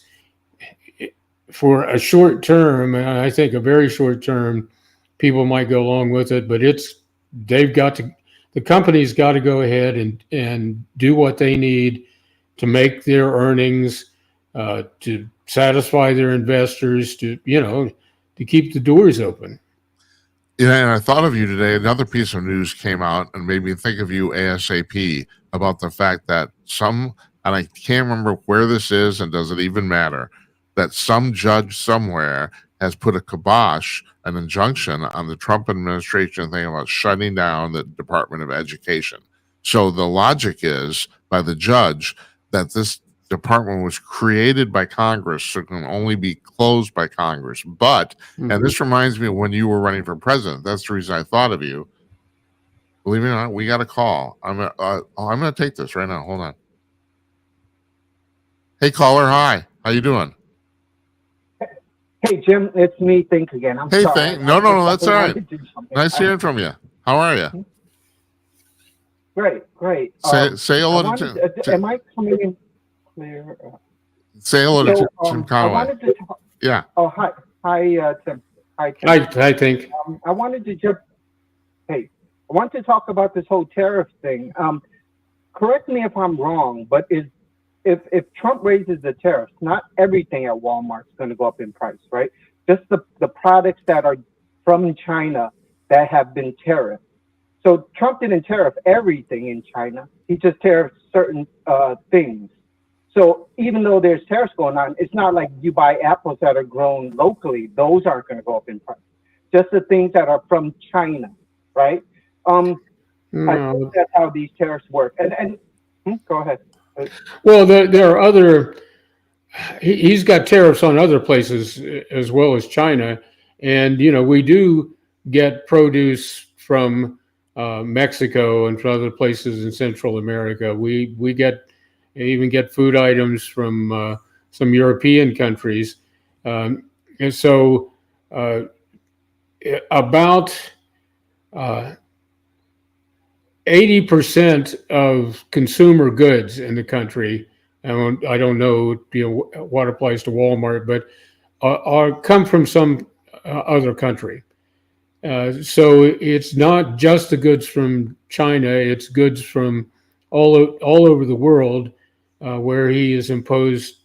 for a short term, and I think a very short term, people might go along with it, but they've got to the company's got to go ahead and do what they need to make their earnings, to satisfy their investors, to keep the doors open. Yeah, and I thought of you today. Another piece of news came out and made me think of you ASAP about the fact that and I can't remember where this is, and does it even matter, that some judge somewhere has put a kibosh, an injunction on the Trump administration thing about shutting down the Department of Education. So the logic is, by the judge, that this department was created by Congress, so it can only be closed by Congress. But, and this reminds me of when you were running for president. That's the reason I thought of you. Believe it or not, we got a call. I'm gonna take this right now. Hold on. Hey, caller. Hi. How you doing? Hey, Jim. It's me, Think again. I'm sorry. Think. No, that's all right. Nice hearing from you. How are you? Great. Say hello to. Am I coming in clear? Say hello to Tim Conaway. Yeah. Oh, hi, Tim. Hi, Tim. I think. I wanted to just. Hey, I want to talk about this whole tariff thing. Correct me if I'm wrong, but if Trump raises the tariffs, not everything at Walmart is going to go up in price, right? Just the products that are from China that have been tariffed. So Trump didn't tariff everything in China. He just tariffed certain things. So even though there's tariffs going on, it's not like you buy apples that are grown locally. Those aren't going to go up in price. Just the things that are from China, right? I think that's how these tariffs work. And go ahead. Well, there are other. He's got tariffs on other places as well as China, and we do get produce from Mexico and from other places in Central America. We even get food items from some European countries, and so about 80% of consumer goods in the country, and I don't know what applies to Walmart, but come from some other country. So it's not just the goods from China; it's goods from all over the world where he has imposed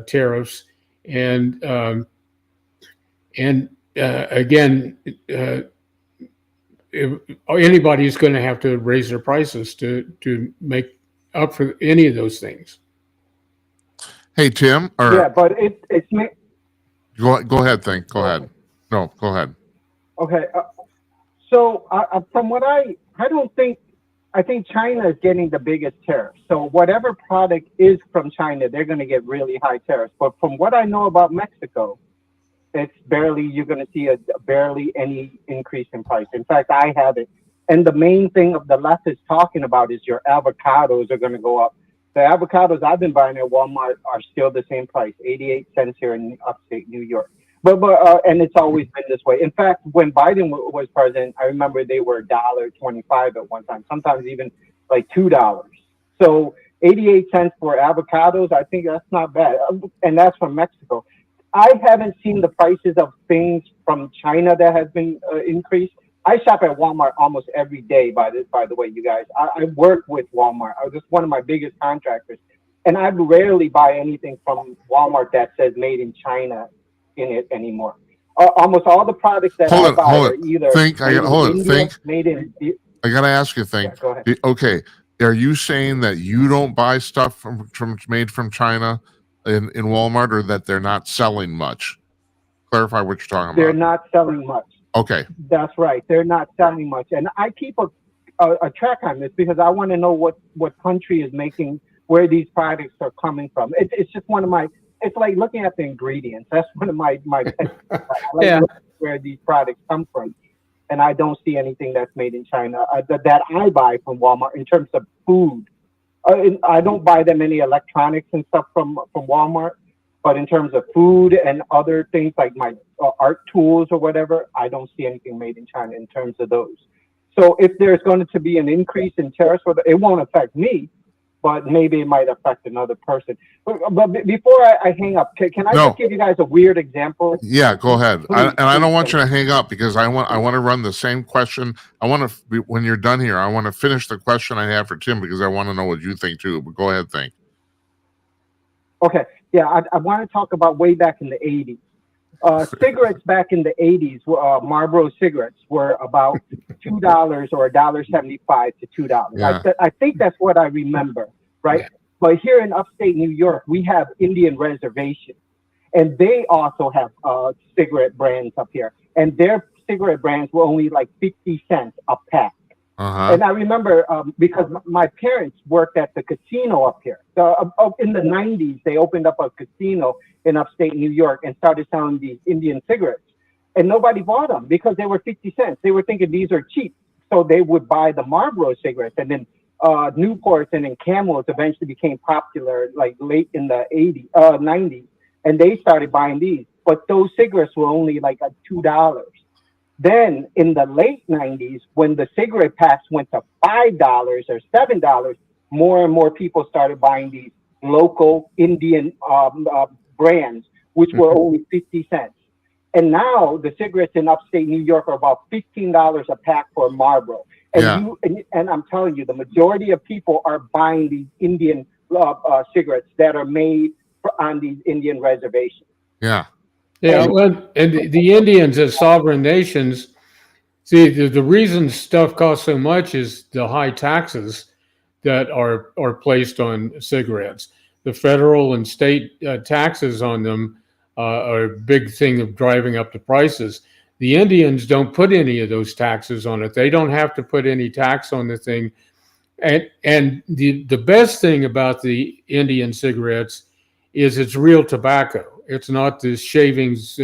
tariffs, and again. Anybody's going to have to raise their prices to make up for any of those things. Hey, Tim. Yeah, but it's me. Go ahead. Go ahead. No, go ahead. Okay. So from what I think China is getting the biggest tariff. So whatever product is from China, they're going to get really high tariffs. But from what I know about Mexico, you're going to see barely any increase in price. In fact, I have it. And the main thing of the left is talking about is your avocados are going to go up. The avocados I've been buying at Walmart are still the same price, 88 cents here in upstate New York. But and it's always been this way. In fact, when Biden was president, I remember they were $1.25 at one time, sometimes even like $2. So 88 cents for avocados, I think that's not bad. And that's from Mexico. I haven't seen the prices of things from China that has been increased. I shop at Walmart almost every day, by the way, you guys. I work with Walmart. I was just one of my biggest contractors. And I rarely buy anything from Walmart that says made in China in it anymore. Almost all the products that I buy are either made in. I got to ask you, Think. Yeah, go ahead. Okay. Are you saying that you don't buy stuff from made from China in Walmart, or that they're not selling much? Clarify what you're talking about. They're not selling much. Okay. That's right. They're not selling much. And I keep a track on this because I want to know what country is making, where these products are coming from. It's just one of my, it's like looking at the ingredients. That's one of my pet. I like where these products come from. And I don't see anything that's made in China that I buy from Walmart in terms of food. I don't buy them any electronics and stuff from Walmart, but in terms of food and other things like my art tools or whatever, I don't see anything made in China in terms of those. So if there's going to be an increase in tariffs, it won't affect me but maybe it might affect another person. But before I hang up, can I No. just give you guys a weird example? Yeah, go ahead. Please, And I don't please, want you thank to hang up because I want to run the same question. I want to when you're done here, I want to finish the question I have for Tim because I want to know what you think too. But go ahead, think. Okay, yeah, I want to talk about way back in the 80s. Cigarettes back in the 80s, Marlboro cigarettes were about $2 or $1.75 to $2. Yeah. I think that's what I remember, right? Yeah. But here in upstate New York, we have Indian reservations, and they also have cigarette brands up here, and their cigarette brands were only like 50 cents a pack. Uh-huh. And I remember because my parents worked at the casino up here. So in the 90s, they opened up a casino in upstate New York and started selling these Indian cigarettes. And nobody bought them because they were 50 cents. They were thinking these are cheap. So they would buy the Marlboro cigarettes. And then Newports and then Camels eventually became popular like late in the 90s. And they started buying these. But those cigarettes were only like $2. Then in the late 90s, when the cigarette packs went to $5 or $7, more and more people started buying these local Indian brands, which were only 50 cents. And now the cigarettes in upstate New York are about $15 a pack for Marlboro. And and I'm telling you, the majority of people are buying these Indian cigarettes that are made on these Indian reservations. Yeah. Yeah, well, and the Indians as sovereign nations, see, the reason stuff costs so much is the high taxes that are placed on cigarettes. The federal and state taxes on them are a big thing of driving up the prices. The Indians don't put any of those taxes on it. They don't have to put any tax on the thing. And the best thing about the Indian cigarettes is it's real tobacco. It's not the shavings,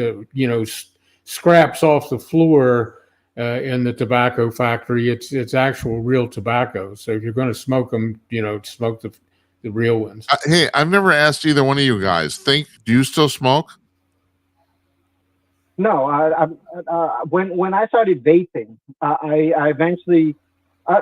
scraps off the floor in the tobacco factory. It's actual real tobacco. So if you're going to smoke them, smoke the real ones. Hey, I've never asked either one of you guys. Do you still smoke? No, when I started vaping, I eventually.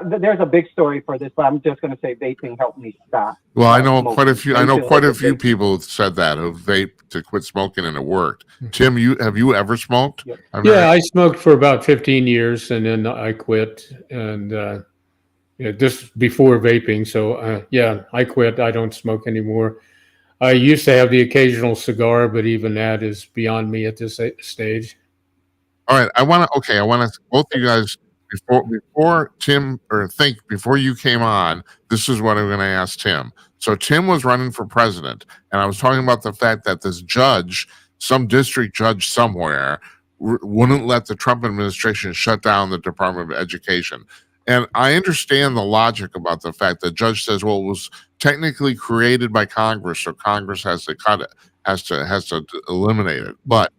There's a big story for this, but I'm just going to say vaping helped me stop. Well, I know quite a few. I know Vaping quite a was few big- people said that who vaped to quit smoking, and it worked. Tim, have you ever smoked? Yep. Yeah, I smoked for about 15 years, and then I quit, and just before vaping. So I quit. I don't smoke anymore. I used to have the occasional cigar, but even that is beyond me at this stage. All right, I want to both of you guys before Tim before you came on. This is what I'm going to ask Tim. So Tim was running for president, and I was talking about the fact that this judge, some district judge somewhere, wouldn't let the Trump administration shut down the Department of Education. And I understand the logic about the fact that judge says, well, it was technically created by Congress, so Congress has to cut it, has to eliminate it. But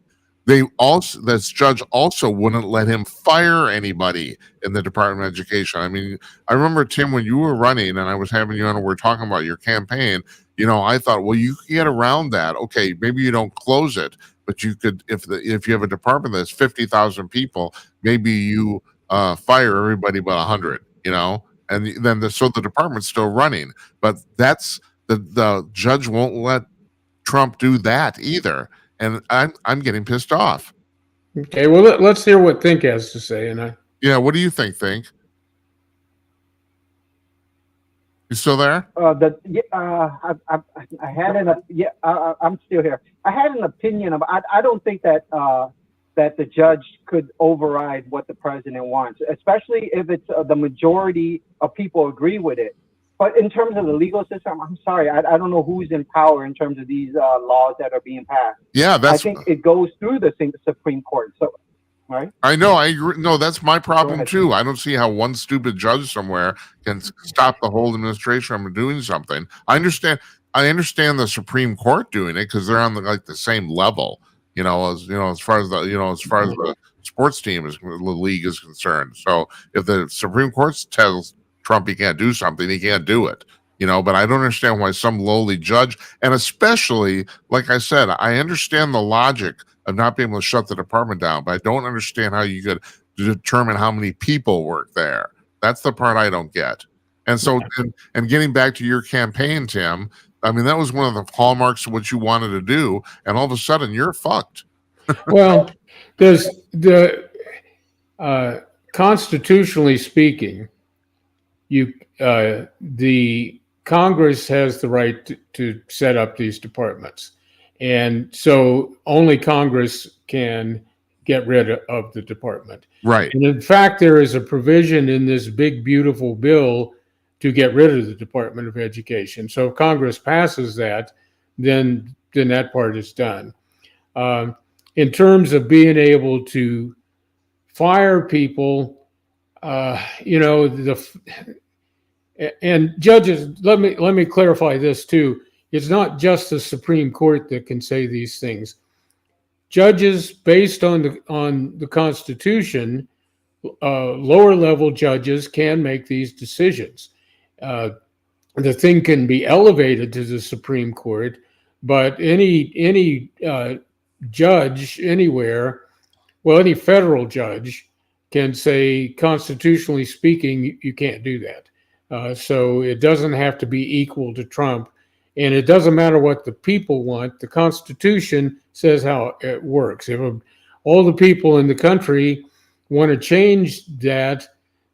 this judge also wouldn't let him fire anybody in the Department of Education. I mean, I remember, Tim, when you were running and I was having you on and we are talking about your campaign, I thought, well, you could get around that. Okay, maybe you don't close it, but you could, if you have a department that's 50,000 people, maybe you fire everybody but 100, and then so the department's still running. But that's the judge won't let Trump do that either. And I'm getting pissed off. Okay, well, let's hear what Think has to say. Yeah, what do you think? You still there? I had I'm still here. I had an opinion of. I don't think that that the judge could override what the president wants, especially if it's the majority of people agree with it. But in terms of the legal system, I'm sorry, I don't know who's in power in terms of these laws that are being passed. Yeah, I think it goes through the Supreme Court. So, right? I know. I agree. No, that's my problem ahead. too. I don't see how one stupid judge somewhere can stop the whole administration from doing something. I understand the Supreme Court doing it because they're on the same level. As far as the sports team the league is concerned. So if the Supreme Court tells Trump he can't do something, he can't do it. But I don't understand why some lowly judge, and especially, like I said, I understand the logic of not being able to shut the department down, but I don't understand how you could determine how many people work there. That's the part I don't get. And so, and getting back to your campaign, Tim, I mean, that was one of the hallmarks of what you wanted to do, and all of a sudden you're fucked. Well, there's constitutionally speaking, the Congress has the right to set up these departments, and so only Congress can get rid of the department. Right. And in fact, there is a provision in this big, beautiful bill to get rid of the Department of Education. So if Congress passes that, then that part is done. In terms of being able to fire people, and judges, let me clarify this too. It's not just the Supreme Court that can say these things. Judges, based on the Constitution, lower level judges can make these decisions. The thing can be elevated to the Supreme Court, but any judge anywhere, well, any federal judge can say, constitutionally speaking, you can't do that. So it doesn't have to be equal to Trump, and it doesn't matter what the people want. The Constitution says how it works. If all the people in the country want to change that,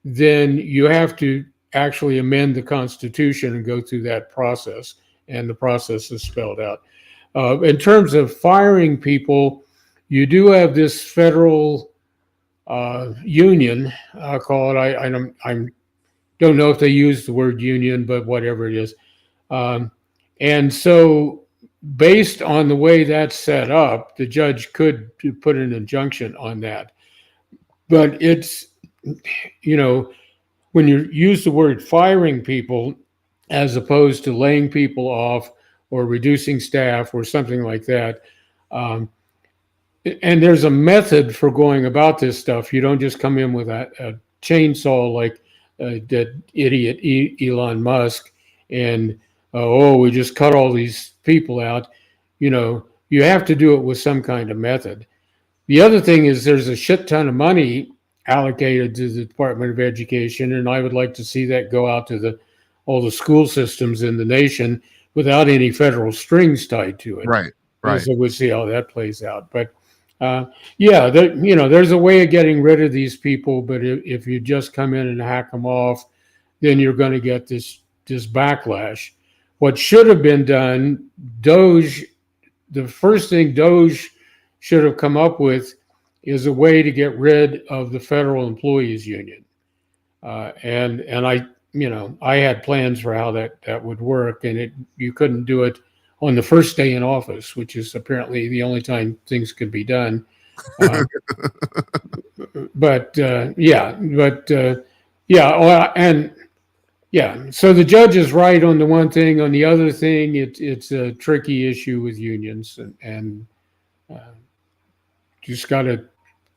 then you have to actually amend the Constitution and go through that process, and the process is spelled out. In terms of firing people, you do have this federal union, I'll call it. I don't know if they use the word union, but whatever it is. And so based on the way that's set up, the judge could put an injunction on that. But it's, when you use the word firing people as opposed to laying people off or reducing staff or something like that, and there's a method for going about this stuff. You don't just come in with a chainsaw like that idiot Elon Musk and, we just cut all these people out. You have to do it with some kind of method. The other thing is there's a shit ton of money allocated to the Department of Education, and I would like to see that go out to all the school systems in the nation without any federal strings tied to it. Right. So we'll see how that plays out. But there's a way of getting rid of these people, but if you just come in and hack them off, then you're going to get this backlash. What should have been done, the first thing Doge should have come up with is a way to get rid of the Federal Employees Union. And I had plans for how that would work, and you couldn't do it on the first day in office, which is apparently the only time things could be done. So the judge is right on the one thing. On the other thing, it's a tricky issue with unions, and just got to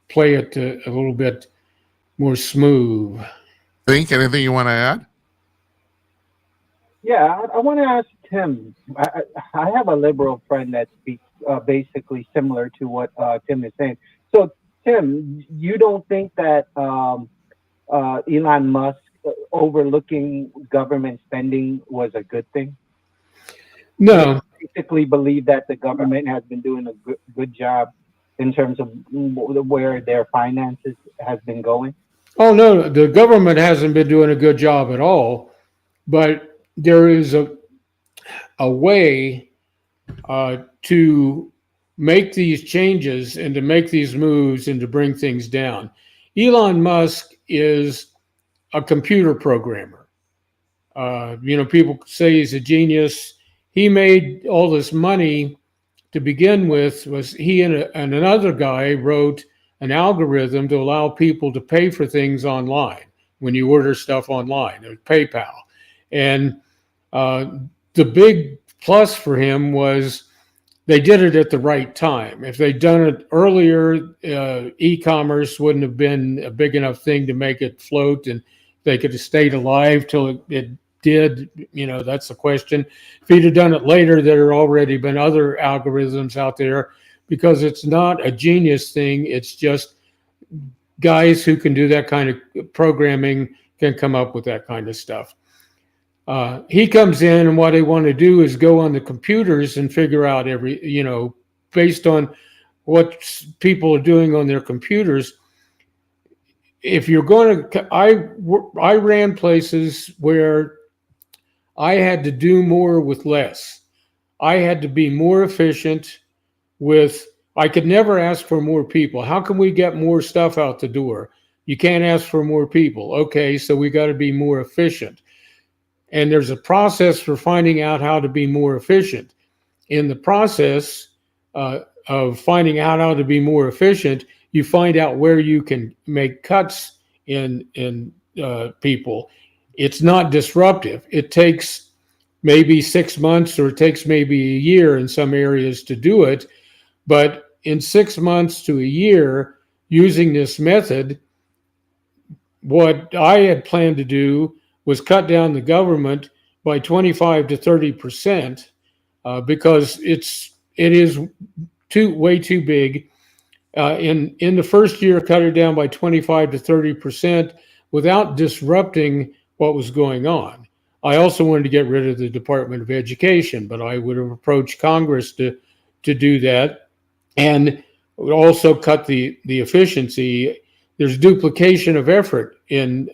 play it a little bit more smooth. Think anything you want to add? Yeah, I want to ask Tim. I have a liberal friend that speaks basically similar to what Tim is saying. So, Tim, you don't think that Elon Musk overlooking government spending was a good thing? No. You basically believe that the government has been doing a good job in terms of where their finances has been going? Oh, no, the government hasn't been doing a good job at all, but there is a way to make these changes and to make these moves and to bring things down. Elon Musk is a computer programmer. People say he's a genius. He made all this money to begin with. Was he and another guy wrote an algorithm to allow people to pay for things online when you order stuff online. It was PayPal. And the big plus for him was they did it at the right time. If they'd done it earlier, e-commerce wouldn't have been a big enough thing to make it float, and they could have stayed alive till it did. That's the question. If he'd have done it later, there had already been other algorithms out there, because it's not a genius thing. It's just guys who can do that kind of programming can come up with that kind of stuff. He comes in, and what they want to do is go on the computers and figure out based on what people are doing on their computers. If you're going to, I ran places where I had to do more with less. I had to be more efficient with, I could never ask for more people. How can we get more stuff out the door? You can't ask for more people. Okay, so we got to be more efficient. And there's a process for finding out how to be more efficient. In the process of finding out how to be more efficient, you find out where you can make cuts in people. It's not disruptive. It takes maybe 6 months, or it takes maybe a year in some areas to do it. But in 6 months to a year, using this method, what I had planned to do was cut down the government by 25 to 30%, because it is way too big. In the first year, cut it down by 25 to 30% without disrupting what was going on. I also wanted to get rid of the Department of Education, but I would have approached Congress to do that, and would also cut the efficiency. There's duplication of effort in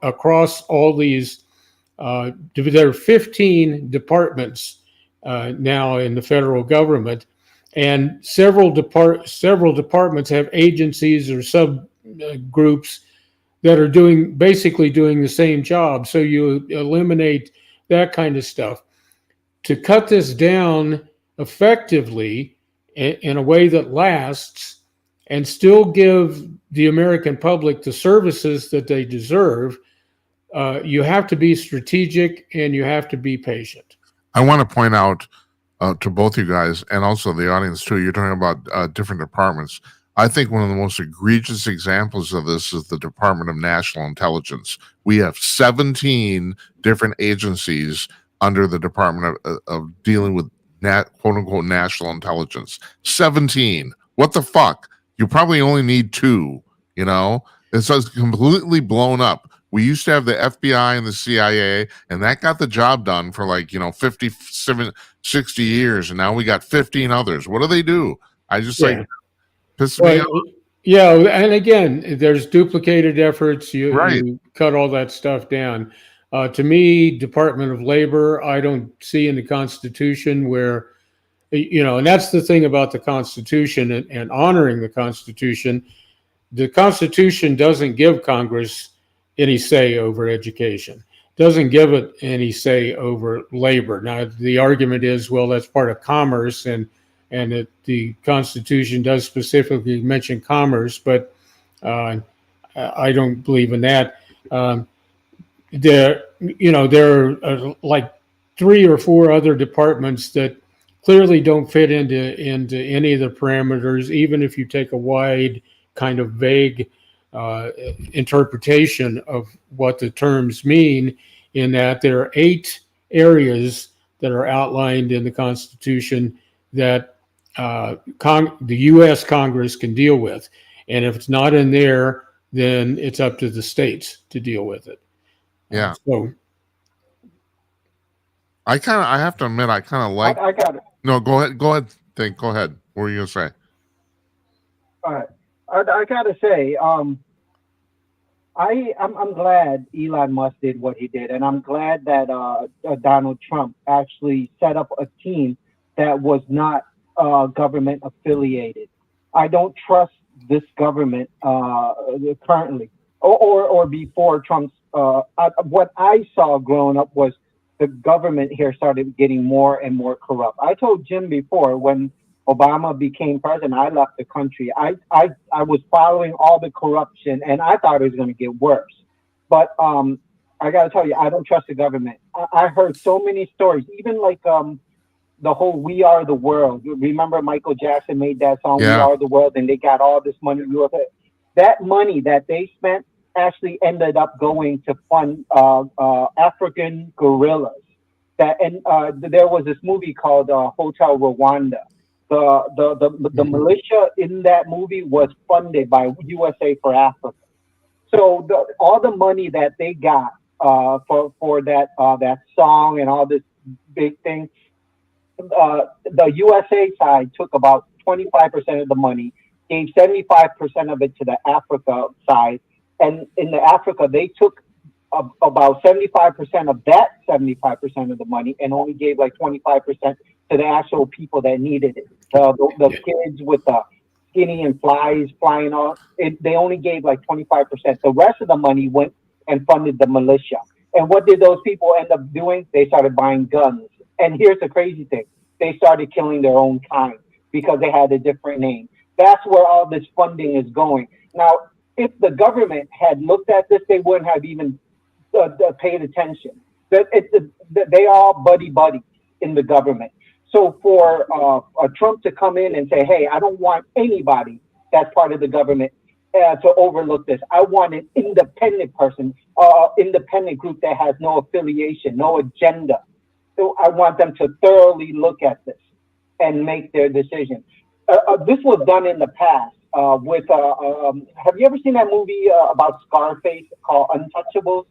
across all these. There are 15 departments now in the federal government, and several departments have agencies or subgroups that are basically doing the same job. So you eliminate that kind of stuff. To cut this down effectively in a way that lasts and still give the American public the services that they deserve, you have to be strategic and you have to be patient. I want to point out to both you guys and also the audience too, you're talking about different departments. I think one of the most egregious examples of this is the Department of National Intelligence. We have 17 different agencies under the Department of dealing with quote unquote national intelligence. 17. What the fuck? You probably only need 2, you know? And so it's completely blown up. We used to have the FBI and the CIA, and that got the job done for 50, 60 years, and now we got 15 others. What do they do? I just piss me off. Yeah, and again, there's duplicated efforts. You cut all that stuff down. To me, Department of Labor, I don't see in the Constitution where, and that's the thing about the Constitution and honoring the Constitution. The Constitution doesn't give Congress any say over education, doesn't give it any say over labor. Now, the argument is, well, that's part of commerce, and the Constitution does specifically mention commerce, but I don't believe in that. There are like 3 or 4 other departments that clearly don't fit into any of the parameters, even if you take a wide kind of vague interpretation of what the terms mean, in that there are 8 areas that are outlined in the Constitution that the U.S. Congress can deal with. And if it's not in there, then it's up to the states to deal with it. Yeah. So I have to admit, I kind of like. I got it. No, go ahead. Go ahead. Go ahead. What were you gonna say? All right. I gotta say, I'm glad Elon Musk did what he did, and I'm glad that Donald Trump actually set up a team that was not government affiliated. I don't trust this government currently, or before Trump's. What I saw growing up was the government here started getting more and more corrupt. I told Jim before, when Obama became president, I left the country. I was following all the corruption, and I thought it was going to get worse. But I got to tell you, I don't trust the government. I heard so many stories, even like the whole "We Are the World." Remember, Michael Jackson made that song, Yeah. "We Are the World," and they got all this money. That money that they spent actually ended up going to fund African guerrillas. There was this movie called Hotel Rwanda. The militia in that movie was funded by USA for Africa. So all the money that they got for that song and all this big thing. The USA side took about 25% of the money, gave 75% of it to the Africa side, and in the Africa they took about 75% of that 75% of the money and only gave like 25% to the actual people that needed it. The kids with the skinny and flies flying off, they only gave like 25%. The rest of the money went and funded the militia. And what did those people end up doing? They started buying guns. And here's the crazy thing. They started killing their own kind because they had a different name. That's where all this funding is going. Now, if the government had looked at this, they wouldn't have even paid attention. They are buddy in the government. So for Trump to come in and say, hey, I don't want anybody that's part of the government to overlook this. I want an independent person, independent group that has no affiliation, no agenda. So I want them to thoroughly look at this and make their decision. This was done in the past with, have you ever seen that movie about Scarface called Untouchables?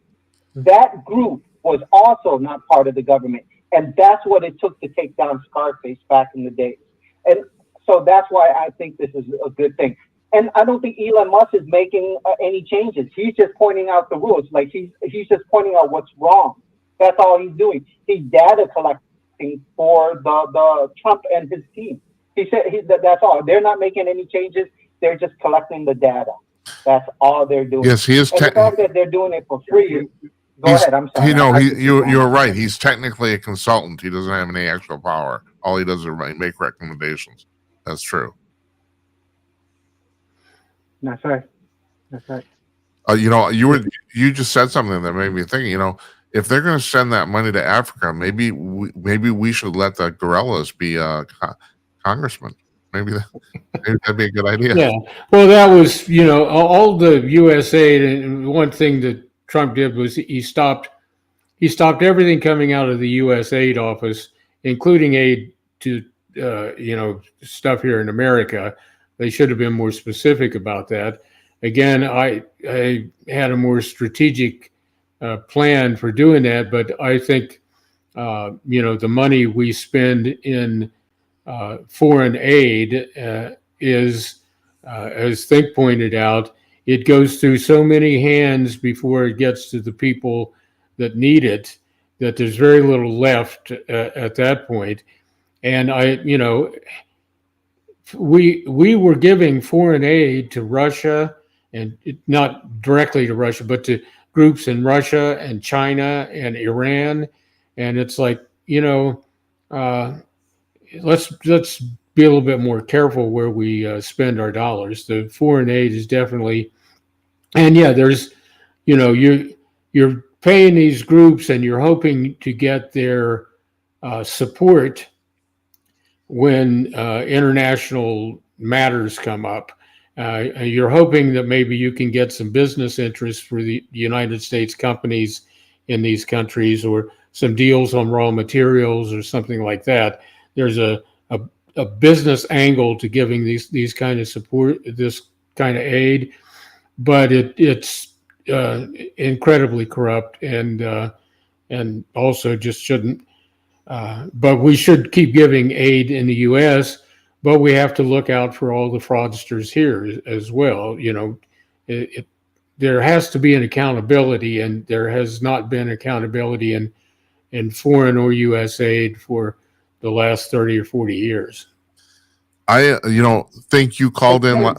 That group was also not part of the government. And that's what it took to take down Scarface back in the days. And so that's why I think this is a good thing. And I don't think Elon Musk is making any changes. He's just pointing out the rules. Like he's just pointing out what's wrong. That's all he's doing. He's data collecting for the Trump and his team. He said that's all. They're not making any changes. They're just collecting the data. That's all they're doing. Yes, he is. And the fact that they're doing it for free. Go ahead. I'm sorry. You're right. He's technically a consultant. He doesn't have any actual power. All he does is make recommendations. That's true. That's right. That's right. You just said something that made me think. If they're going to send that money to Africa, maybe we should let the gorillas be congressmen. Maybe that'd be a good idea. Yeah. Well, that was all the U.S. aid, and one thing that Trump did was he stopped everything coming out of the U.S. aid office, including aid to stuff here in America. They should have been more specific about that. Again, I had a more strategic plan for doing that, but I think the money we spend in foreign aid is, as Think pointed out, it goes through so many hands before it gets to the people that need it that there's very little left at that point. And we were giving foreign aid to Russia, and not directly to Russia, but to groups in Russia and China and Iran. And it's like, let's be a little bit more careful where we spend our dollars. The foreign aid is definitely, and yeah, there's, you're paying these groups and you're hoping to get their support when international matters come up. You're hoping that maybe you can get some business interests for the United States companies in these countries, or some deals on raw materials or something like that. There's a business angle to giving these kind of support, this kind of aid, but it's incredibly corrupt and also just shouldn't. But we should keep giving aid in the U.S., but we have to look out for all the fraudsters here as well. There has to be an accountability, and there has not been accountability in foreign or U.S. aid for the last 30 or 40 years. I think you called in.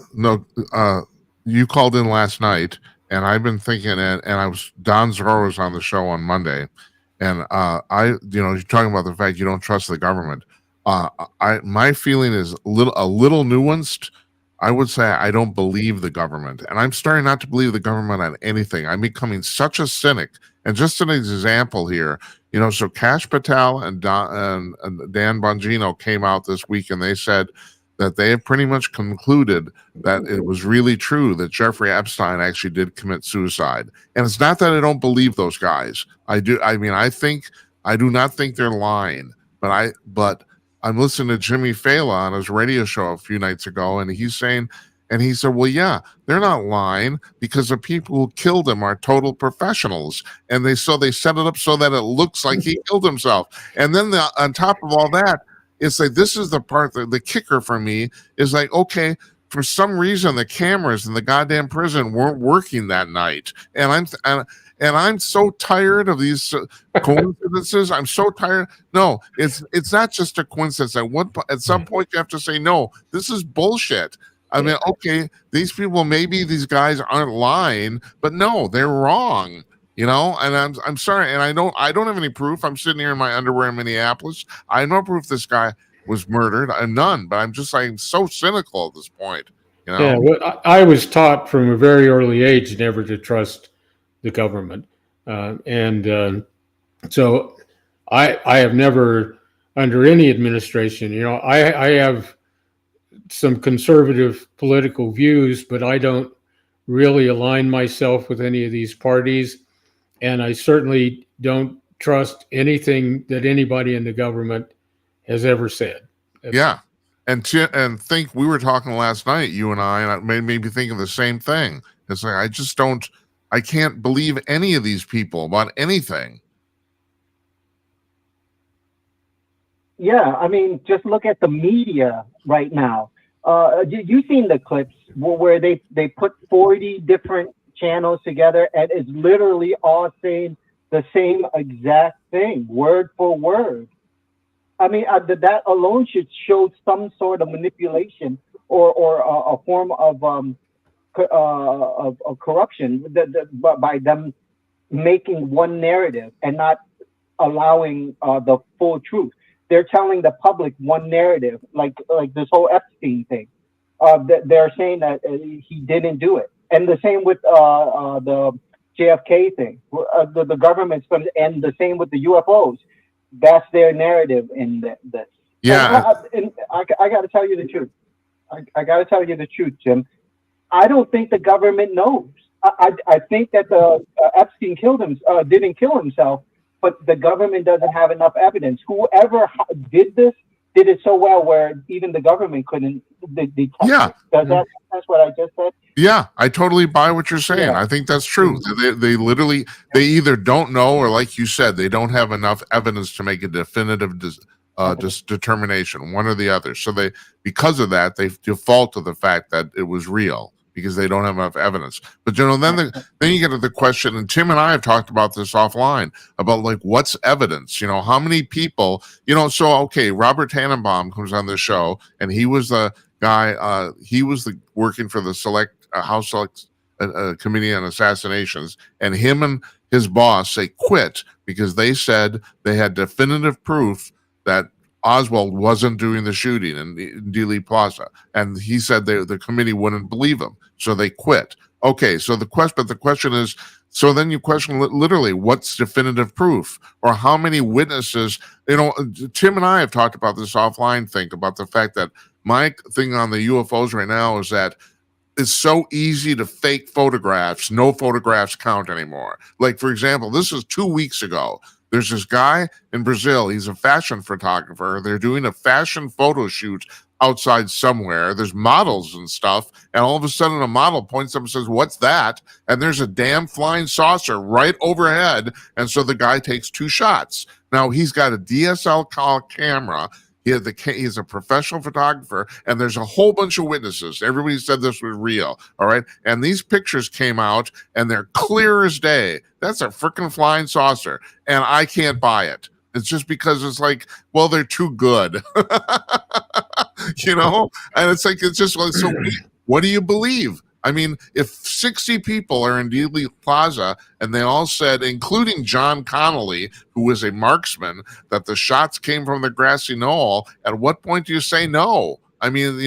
You called in last night, and I've been thinking, and Don Zorro was on the show on Monday, and you're talking about the fact you don't trust the government. My feeling is a little nuanced. I would say I don't believe the government, and I'm starting not to believe the government on anything. I'm becoming such a cynic. And just an example here, so Kash Patel and Dan Bongino came out this week, and they said that they have pretty much concluded that it was really true that Jeffrey Epstein actually did commit suicide. And it's not that I don't believe those guys. I do. I mean, I do not think they're lying, but I'm listening to Jimmy Fallon on his radio show a few nights ago, and he's saying, And he said, well, yeah, they're not lying because the people who killed him are total professionals. And they set it up so that it looks like he killed himself. And then on top of all that, it's like, this is the part that the kicker for me is like, okay, for some reason the cameras in the goddamn prison weren't working that night. And I'm so tired of these coincidences. I'm so tired. No, it's not just a coincidence. At some point you have to say, no, this is bullshit. I mean, okay, these people, maybe these guys aren't lying, but no, they're wrong. And I'm sorry, and I don't have any proof. I'm sitting here in my underwear in Minneapolis. I have no proof this guy was murdered. None, but I'm just like so cynical at this point. Yeah, well, I was taught from a very early age never to trust the government, so I have never, under any administration, I have some conservative political views, but I don't really align myself with any of these parties. And I certainly don't trust anything that anybody in the government has ever said. Yeah. And think we were talking last night, you and it made me think of the same thing. It's like, I can't believe any of these people about anything. Yeah, I mean, just look at the media right now. You've seen the clips where they put 40 different channels together and it's literally all saying the same exact thing, word for word. I mean, that alone should show some sort of manipulation or a form of corruption by them making one narrative and not allowing the full truth. They're telling the public one narrative, like this whole Epstein thing. They're saying that he didn't do it, and the same with the JFK thing. The government's going to, and the same with the UFOs. That's their narrative in this. Yeah, and I got to tell you the truth. I got to tell you the truth, Jim. I don't think the government knows. I think that the Epstein didn't kill himself, but the government doesn't have enough evidence. Whoever did this did it so well where even the government couldn't detect it. That's what I just said? Yeah, I totally buy what you're saying. Yeah. I think that's true. They literally, they either don't know or, like you said, they don't have enough evidence to make a definitive determination, one or the other. So because of that, they default to the fact that it was real, because they don't have enough evidence. But then you get to the question, and Tim and I have talked about this offline, about like, what's evidence? How many people, so okay, Robert Tannenbaum comes on the show, and he was the guy, working for the House Select Committee on Assassinations, and him and his boss, they quit because they said they had definitive proof that Oswald wasn't doing the shooting in Dealey Plaza, and he said the committee wouldn't believe him, so they quit. Okay, so the question is, so then you question literally what's definitive proof, or how many witnesses? Tim and I have talked about this offline. Think about the fact that my thing on the UFOs right now is that it's so easy to fake photographs. No photographs count anymore. Like, for example, this is 2 weeks ago. There's this guy in Brazil. He's a fashion photographer. They're doing a fashion photo shoot outside somewhere. There's models and stuff. And all of a sudden, a model points up and says, "What's that?" And there's a damn flying saucer right overhead. And so the guy takes 2 shots. Now, he's got a DSLR camera. He's a professional photographer, and there's a whole bunch of witnesses. Everybody said this was real, all right? And these pictures came out, and they're clear as day. That's a freaking flying saucer, and I can't buy it. It's just because it's like, well, they're too good, And it's like, it's just like, so what do you believe? I mean, if 60 people are in Dealey Plaza and they all said, including John Connolly, who was a marksman, that the shots came from the grassy knoll, at what point do you say no? I mean,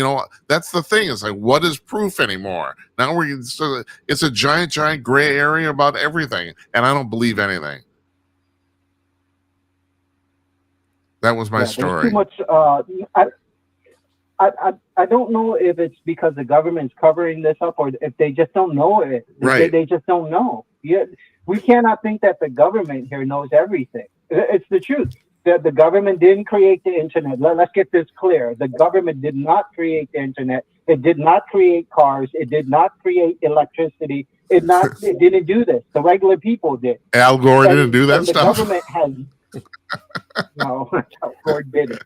that's the thing. It's like, what is proof anymore? Now it's a giant gray area about everything, and I don't believe anything. That was my story. Too much. I don't know if it's because the government's covering this up or if they just don't know it. Right. They just don't know. Yeah, we cannot think that the government here knows everything. It's the truth. The government didn't create the internet. Let's get this clear. The government did not create the internet. It did not create cars. It did not create electricity. It didn't do this. The regular people did. Al Gore didn't do that And the stuff. government has no. Al Gore did it.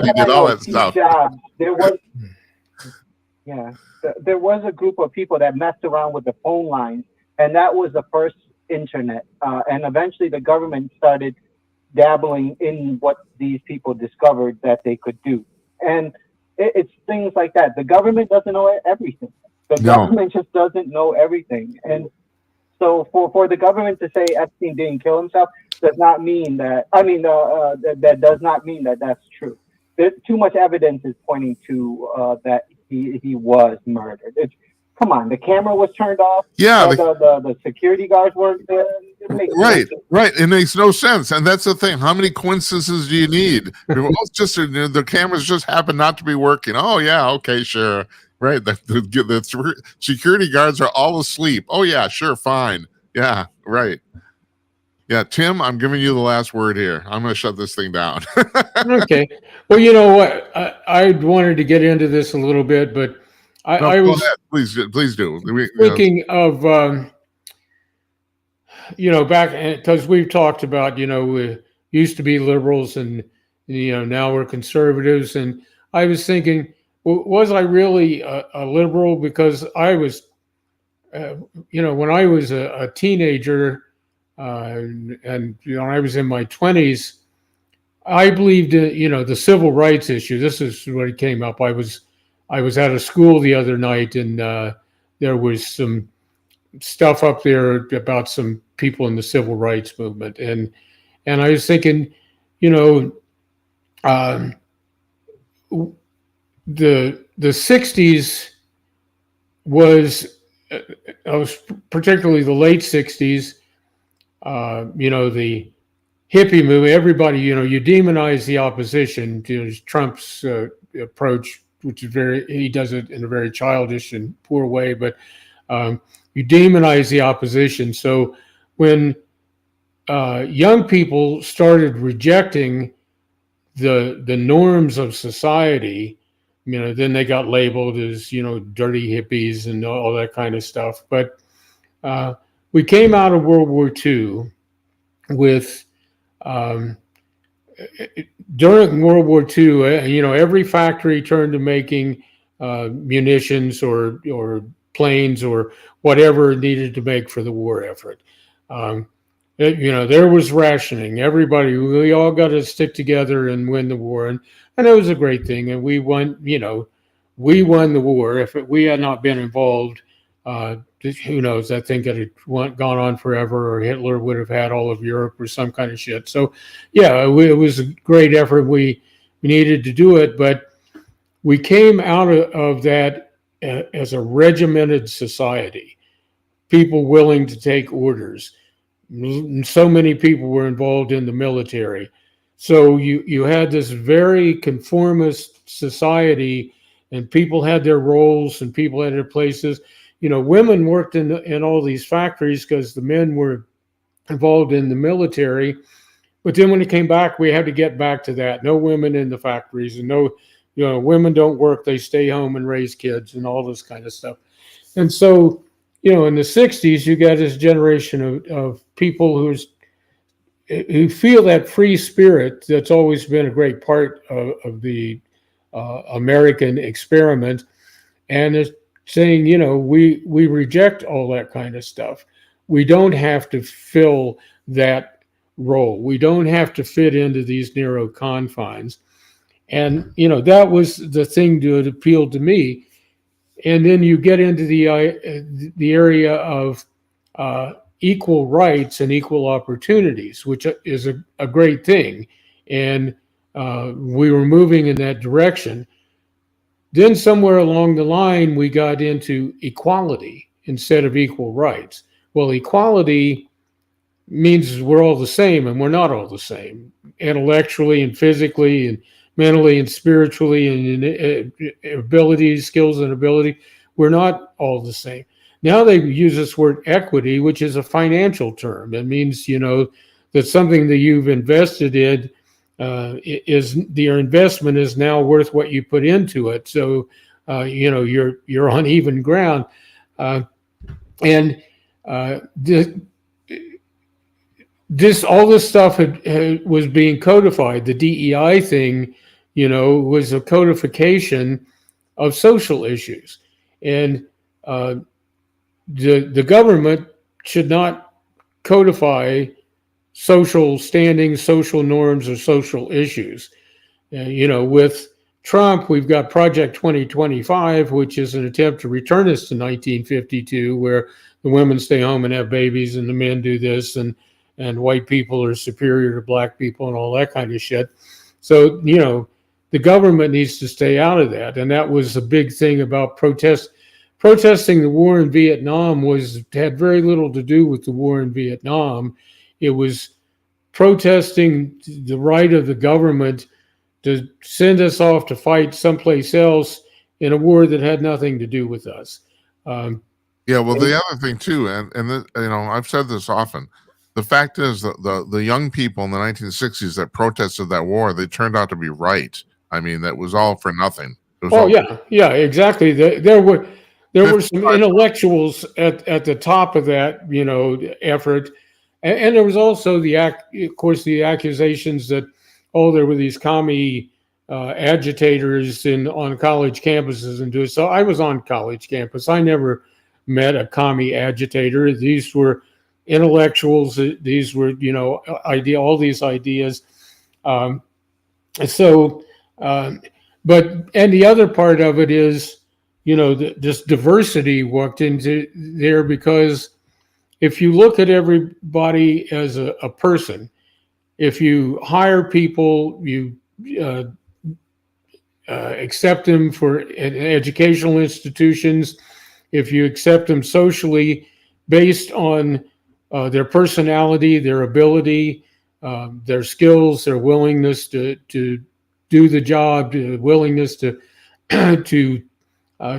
He did all that stuff. Jobs, there was a group of people that messed around with the phone lines, and that was the first internet. And eventually, the government started dabbling in what these people discovered that they could do. And it's things like that. The government doesn't know everything. The government just doesn't know everything. And so for the government to say Epstein didn't kill himself does not mean that, that does not mean that that's true. There's too much evidence is pointing to that he was murdered. Come on, the camera was turned off. Yeah, the security guards weren't there. Right. It makes no sense, and that's the thing. How many coincidences do you need? It's just the cameras just happen not to be working. Oh yeah, okay, sure. Right. The security guards are all asleep. Oh yeah, sure, fine. Yeah, right. Yeah, Tim, I'm giving you the last word here. I'm going to shut this thing down. Okay. Well, you know what? I wanted to get into this a little bit, but I was please do. thinking of back, because we've talked about we used to be liberals and now we're conservatives, and I was thinking, was I really a liberal? Because I was when I was a teenager and I was in my 20s, I believed in the civil rights issue. This is what it came up. I was at a school the other night, and there was some stuff up there about some people in the civil rights movement, and I was thinking, the 60s was particularly the late 60s. The hippie movement. Everybody, you demonize the opposition. Trump's approach, which is he does it in a very childish and poor way, but you demonize the opposition. So when young people started rejecting the norms of society, then they got labeled as dirty hippies and all that kind of stuff. But we came out of World War II with during World War II, every factory turned to making munitions or planes or whatever it needed to make for the war effort. There was rationing. We all got to stick together and win the war, and it was a great thing. And we won. We won the war. If we had not been involved, who knows? I think it had gone on forever, or Hitler would have had all of Europe or some kind of shit. So, yeah, it was a great effort. We needed to do it, but we came out of that as a regimented society, people willing to take orders. So many people were involved in the military. So you had this very conformist society, and people had their roles and people had their places. Women worked in all these factories because the men were involved in the military. But then when it came back, we had to get back to that. No women in the factories, and no, women don't work. They stay home and raise kids and all this kind of stuff. And so, in the 60s, you got this generation of people who feel that free spirit that's always been a great part of the American experiment. And it's saying, we reject all that kind of stuff. We don't have to fill that role. We don't have to fit into these narrow confines. And, that was the thing that appealed to me. And then you get into the area of equal rights and equal opportunities, which is a great thing. And we were moving in that direction. Then somewhere along the line, we got into equality instead of equal rights. Well, equality means we're all the same, and we're not all the same, intellectually and physically and mentally and spiritually and in abilities, skills and ability. We're not all the same. Now they use this word equity, which is a financial term. It means, that something that you've invested in your investment is now worth what you put into it. So you're on even ground. And all this stuff was being codified. The DEI thing, was a codification of social issues, and the government should not codify social standings, social norms, or social issues. With Trump, we've got Project 2025, which is an attempt to return us to 1952, where the women stay home and have babies, and the men do this, and white people are superior to black people, and all that kind of shit. So, the government needs to stay out of that. And that was a big thing about protesting the war in Vietnam had very little to do with the war in Vietnam. It was protesting the right of the government to send us off to fight someplace else in a war that had nothing to do with us. Yeah, well, the other thing too, and I've said this often. The fact is that the young people in the 1960s that protested that war, they turned out to be right. I mean, that was all for nothing. Yeah, exactly. There were some intellectuals at the top of that, effort, and there was also the accusations that there were these commie agitators on college campuses and do it. So I was on college campus. I never met a commie agitator. These were intellectuals. These were all these ideas. But the other part of it is, this diversity walked into there, because if you look at everybody as a person, if you hire people, you accept them for educational institutions, if you accept them socially based on their personality, their ability, their skills, their willingness to do the job, willingness to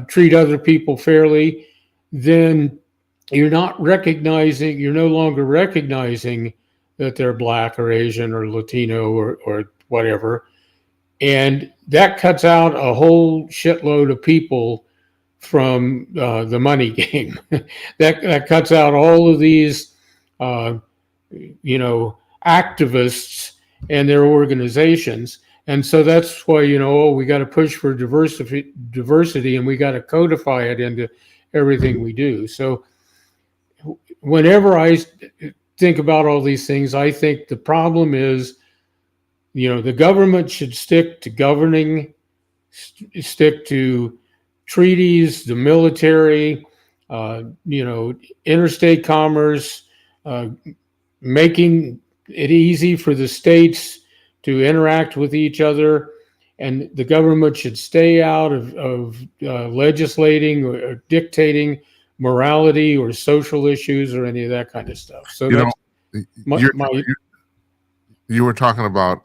treat other people fairly, then you're no longer recognizing that they're black or Asian or Latino or whatever. And that cuts out a whole shitload of people from the money game. that cuts out all of these, activists and their organizations. And so that's why, we got to push for diversity, and we got to codify it into everything we do. So whenever I think about all these things, I think the problem is, the government should stick to governing, stick to treaties, the military, interstate commerce, making it easy for the states to interact with each other, and the government should stay out of legislating or dictating morality or social issues or any of that kind of stuff. So you were talking about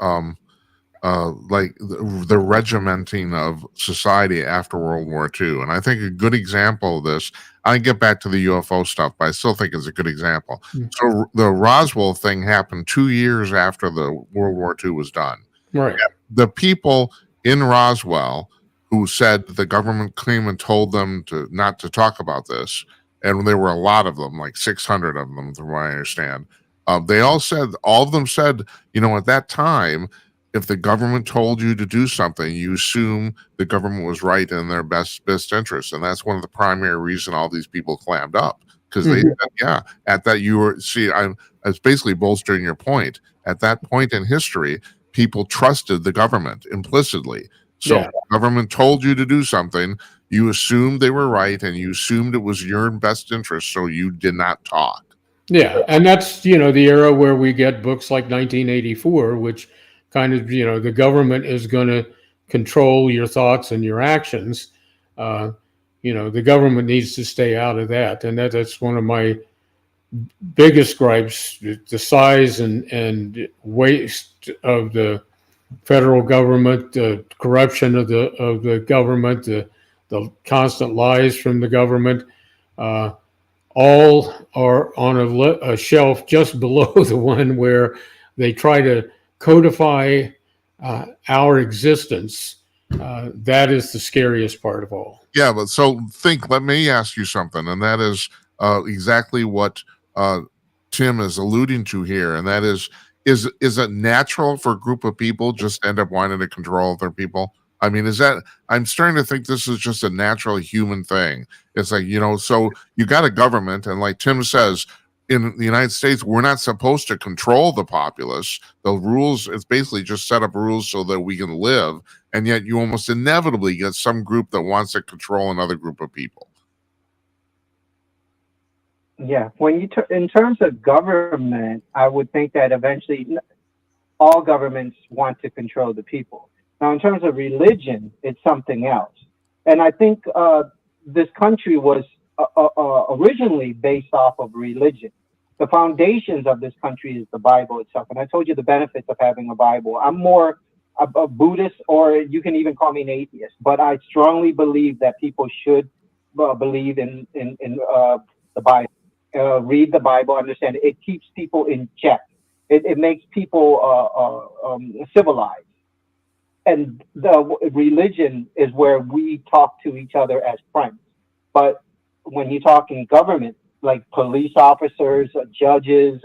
like the regimenting of society after World War II, and I think a good example of this. I get back to the UFO stuff, but I still think it's a good example. So the Roswell thing happened 2 years after the World War II was done. Right. The people in Roswell who said the government came and told them not to talk about this, and there were a lot of them, like 600 of them, from what I understand. All of them said, at that time, if the government told you to do something, you assume the government was right in their best interest. And that's one of the primary reasons all these people clammed up, because they said, at that it's basically bolstering your point. At that point in history, people trusted the government implicitly. So if the government told you to do something, you assumed they were right, and you assumed it was your best interest, so you did not talk. Yeah, and that's, the era where we get books like 1984, which kind of, the government is going to control your thoughts and your actions. The government needs to stay out of that. And that's one of my biggest gripes, the size and waste of the federal government, the corruption of the government, the constant lies from the government. All are on a shelf just below the one where they try to codify our existence That is the scariest part of all. Yeah, but so let me ask you something, and that is exactly what Tim is alluding to here, and that is it natural for a group of people just to end up wanting to control other people? I mean, I'm starting to think this is just a natural human thing. It's like, so you got a government, and like Tim says, in the United States, we're not supposed to control the populace. The rules, it's basically just set up rules so that we can live. And yet you almost inevitably get some group that wants to control another group of people. Yeah, when in terms of government, I would think that eventually all governments want to control the people. Now, in terms of religion, it's something else. And I think this country was originally based off of religion. The foundations of this country is the Bible itself. And I told you the benefits of having a Bible. I'm more a Buddhist, or you can even call me an atheist, but I strongly believe that people should believe in the Bible, read the Bible, understand it. It keeps people in check. It makes people civilized. And the religion is where we talk to each other as friends. But when you talk in government, like police officers, judges,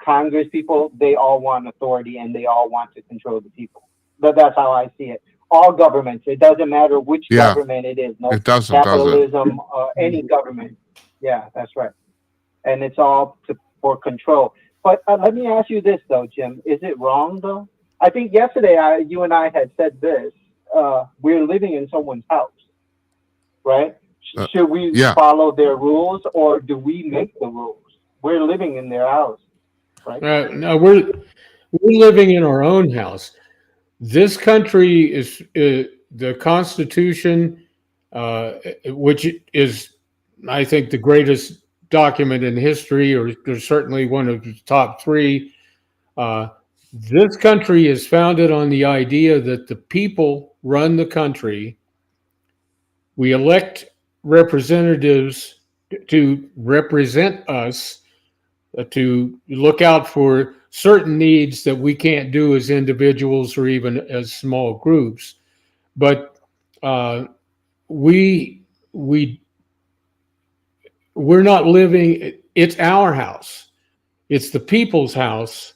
Congress people, they all want authority and they all want to control the people. But that's how I see it. All governments, it doesn't matter which government it is. No, it doesn't, capitalism, any government. Yeah, that's right. And it's all for control. But let me ask you this, though, Jim. Is it wrong, though? I think yesterday you and I had said this. We're living in someone's house, right? Should we follow their rules, or do we make the rules? We're living in their house, right? No, we're living in our own house. This country is the Constitution, which is, I think, the greatest document in history, or certainly one of the top three. This country is founded on the idea that the people run the country. We elect representatives to represent us, to look out for certain needs that we can't do as individuals or even as small groups. But we're not living. It's our house. It's the people's house,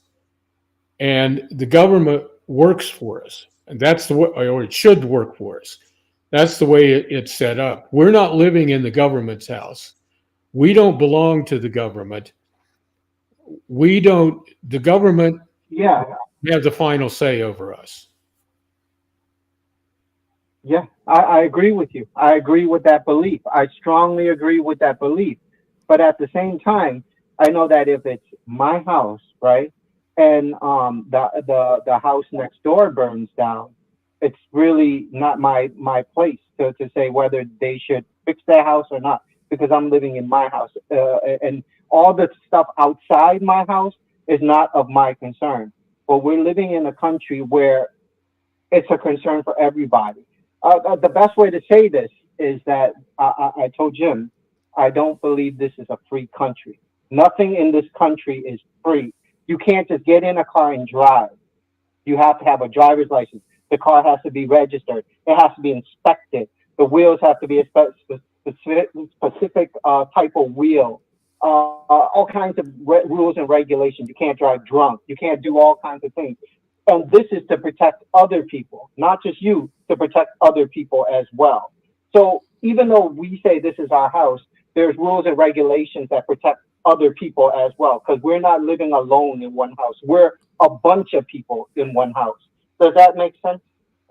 and the government works for us, and that's the way, or it should work for us. That's the way it's set up. We're not living in the government's house. We don't belong to the government. The government has the final say over us. Yeah, I agree with you. I agree with that belief. I strongly agree with that belief. But at the same time, I know that if it's my house, right, and the house next door burns down, it's really not my place to say whether they should fix their house or not, because I'm living in my house. And all the stuff outside my house is not of my concern. But we're living in a country where it's a concern for everybody. The best way to say this is that I told Jim, I don't believe this is a free country. Nothing in this country is free. You can't just get in a car and drive. You have to have a driver's license. The car has to be registered. It has to be inspected. The wheels have to be a specific type of wheel. All kinds of rules and regulations. You can't drive drunk. You can't do all kinds of things. And this is to protect other people, not just you, to protect other people as well. So even though we say this is our house, there's rules and regulations that protect other people as well, because we're not living alone in one house. We're a bunch of people in one house. Does that make sense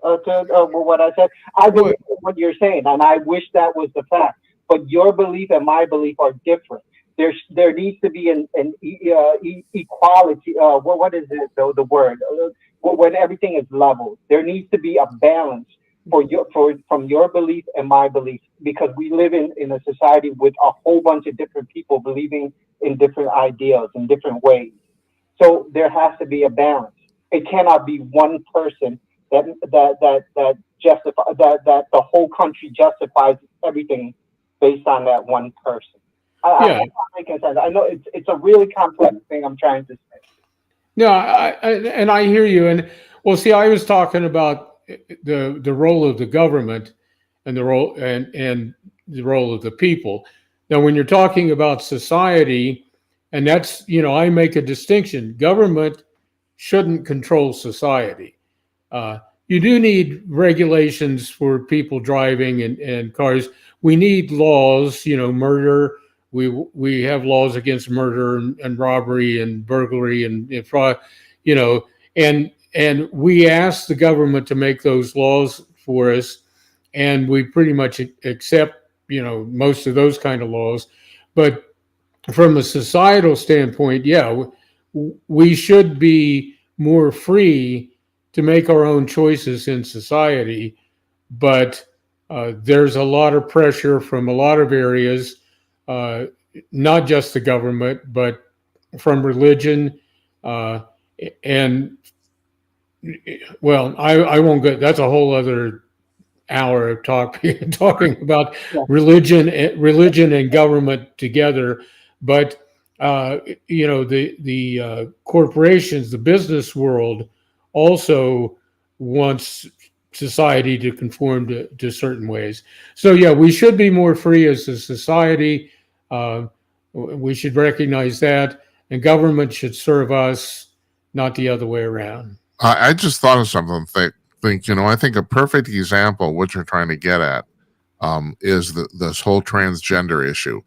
to what I said? I believe what you're saying, and I wish that was the fact. But your belief and my belief are different. There needs to be an equality. What is it? The word when everything is leveled, there needs to be a balance from your belief and my belief, because we live in a society with a whole bunch of different people believing in different ideas in different ways. So there has to be a balance. It cannot be one person that the whole country justifies everything based on that one person. I'm making sense. I know it's a really complex thing I'm trying to say. No, and I hear you. And well, see, I was talking about the role of the government and the role of the people. Now, when you're talking about society, and that's, I make a distinction. Government shouldn't control society. You do need regulations for people driving and cars. We need laws, murder. We have laws against murder and robbery and burglary and fraud, you know, and we ask the government to make those laws for us, and we pretty much accept, most of those kind of laws. But from a societal standpoint, yeah, we should be more free to make our own choices in society. But there's a lot of pressure from a lot of areas, uh, not just the government, but from religion. Uh, and well, I won't go. That's a whole other hour of talking about Yeah. religion and government together. But the corporations, the business world, also wants society to conform to certain ways. So yeah, we should be more free as a society. Uh, we should recognize that, and government should serve us, not the other way around. I just thought of something. I think a perfect example of what you're trying to get at is this whole transgender issue.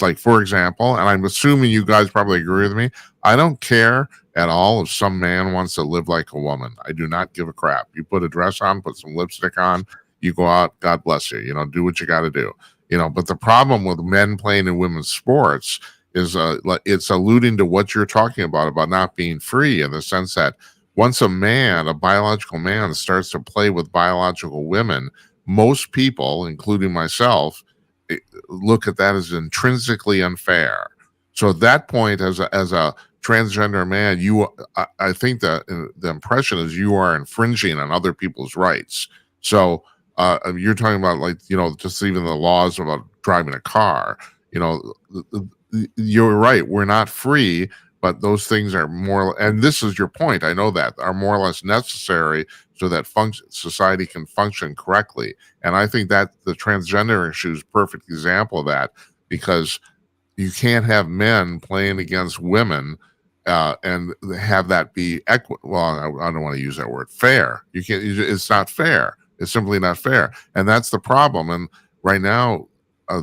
Like, for example, and I'm assuming you guys probably agree with me. I don't care at all if some man wants to live like a woman. I do not give a crap. You put a dress on, put some lipstick on, you go out. God bless you. Do what you got to do. But the problem with men playing in women's sports is it's alluding to what you're talking about not being free, in the sense that once a biological man, starts to play with biological women, most people, including myself, look at that as intrinsically unfair. So at that point, as a transgender man, I think that the impression is you are infringing on other people's rights. So you're talking about, like, just even the laws about driving a car. You're right. We're not free, but those things are more, and this is your point, I know that, are more or less necessary so that society can function correctly. And I think that the transgender issue is a perfect example of that, because you can't have men playing against women and have that be well, I don't want to use that word, fair. You can't. It's not fair. It's simply not fair, and that's the problem. And right now,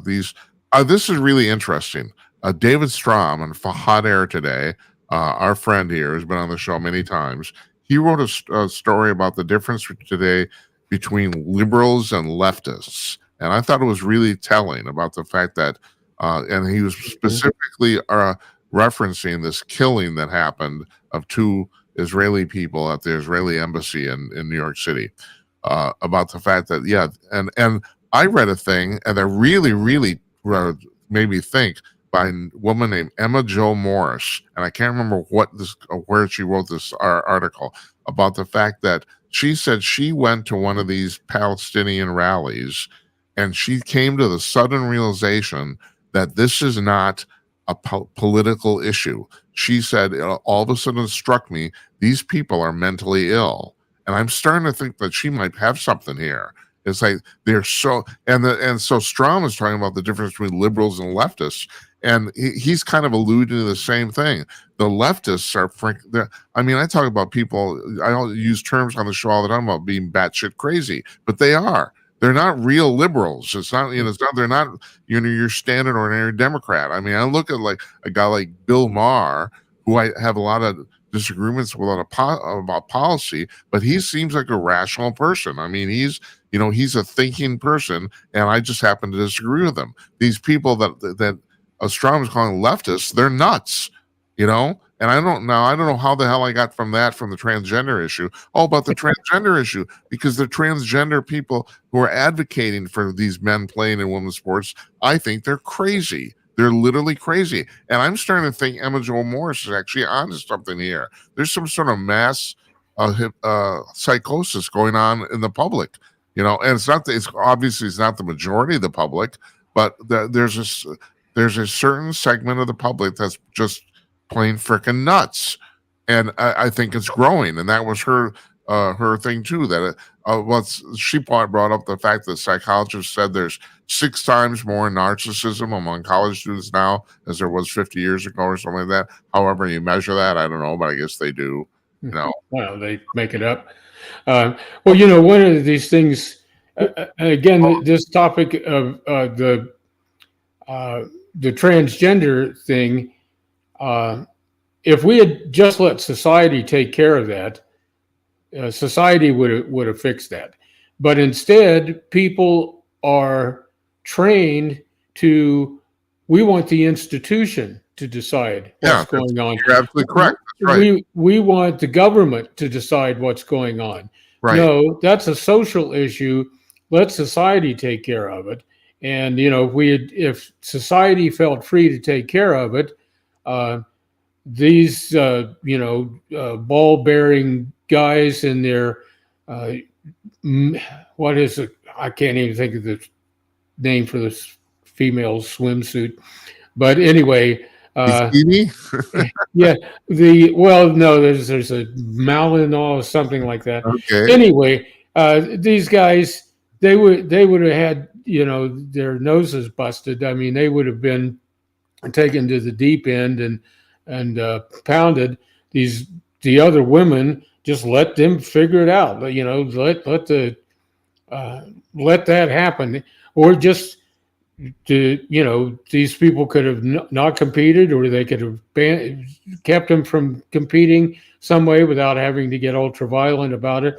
this is really interesting. David Strom on Hot Air today, our friend here who's been on the show many times, he wrote a story about the difference today between liberals and leftists. And I thought it was really telling about the fact that, and he was specifically referencing this killing that happened of two Israeli people at the Israeli embassy in New York City, about the fact that, yeah, and I read a thing, and that really, really made me think, by a woman named Emma Jo Morris, and I can't remember where she wrote this article, about the fact that she said she went to one of these Palestinian rallies, and she came to the sudden realization that this is not a political issue. She said, all of a sudden it struck me, these people are mentally ill, and I'm starting to think that she might have something here. It's like they're so, and so Strom is talking about the difference between liberals and leftists, and he's kind of alluding to the same thing. The leftists are, I mean, I talk about people, I don't use terms on the show all the time about being batshit crazy, but they are. They're not real liberals. It's not, they're not, your standard ordinary Democrat. I mean, I look at like a guy like Bill Maher, who I have a lot of disagreements with about policy, but he seems like a rational person. I mean, he's a thinking person, and I just happen to disagree with him. These people that Strom is calling leftists, they're nuts, and I don't know how the hell I got from the transgender issue. Oh, about the transgender issue, because the transgender people who are advocating for these men playing in women's sports, I think they're crazy. They're literally crazy. And I'm starting to think Emma Jo Morris is actually onto something here. There's some sort of mass psychosis going on in the public, and it's obviously it's not the majority of the public, but there's a certain segment of the public that's just plain freaking nuts. And I think it's growing. And that was her her thing too. That she brought up the fact that psychologists said there's 6 times more narcissism among college students now as there was 50 years ago or something like that. However you measure that, I don't know, but I guess they do. You know, Well, they make it up. Well, you know, one of these things. Again, this topic of the transgender thing. If we had just let society take care of that, society would have fixed that. But instead, people are trained to. We want the institution to decide what's going on. You're absolutely correct. That's right. We want the government to decide what's going on. Right. No, that's a social issue. Let society take care of it. And you know, if society felt free to take care of it, these ball-bearing guys in their what is it? I can't even think of the name for this female swimsuit. But anyway, yeah. No, there's a Malinois or something like that. Okay. Anyway, these guys they would have had their noses busted. I mean, they would have been taken to the deep end and pounded. The other women, just let them figure it out. Let that happen, or just these people could have not competed, or they could have kept them from competing some way without having to get ultra violent about it.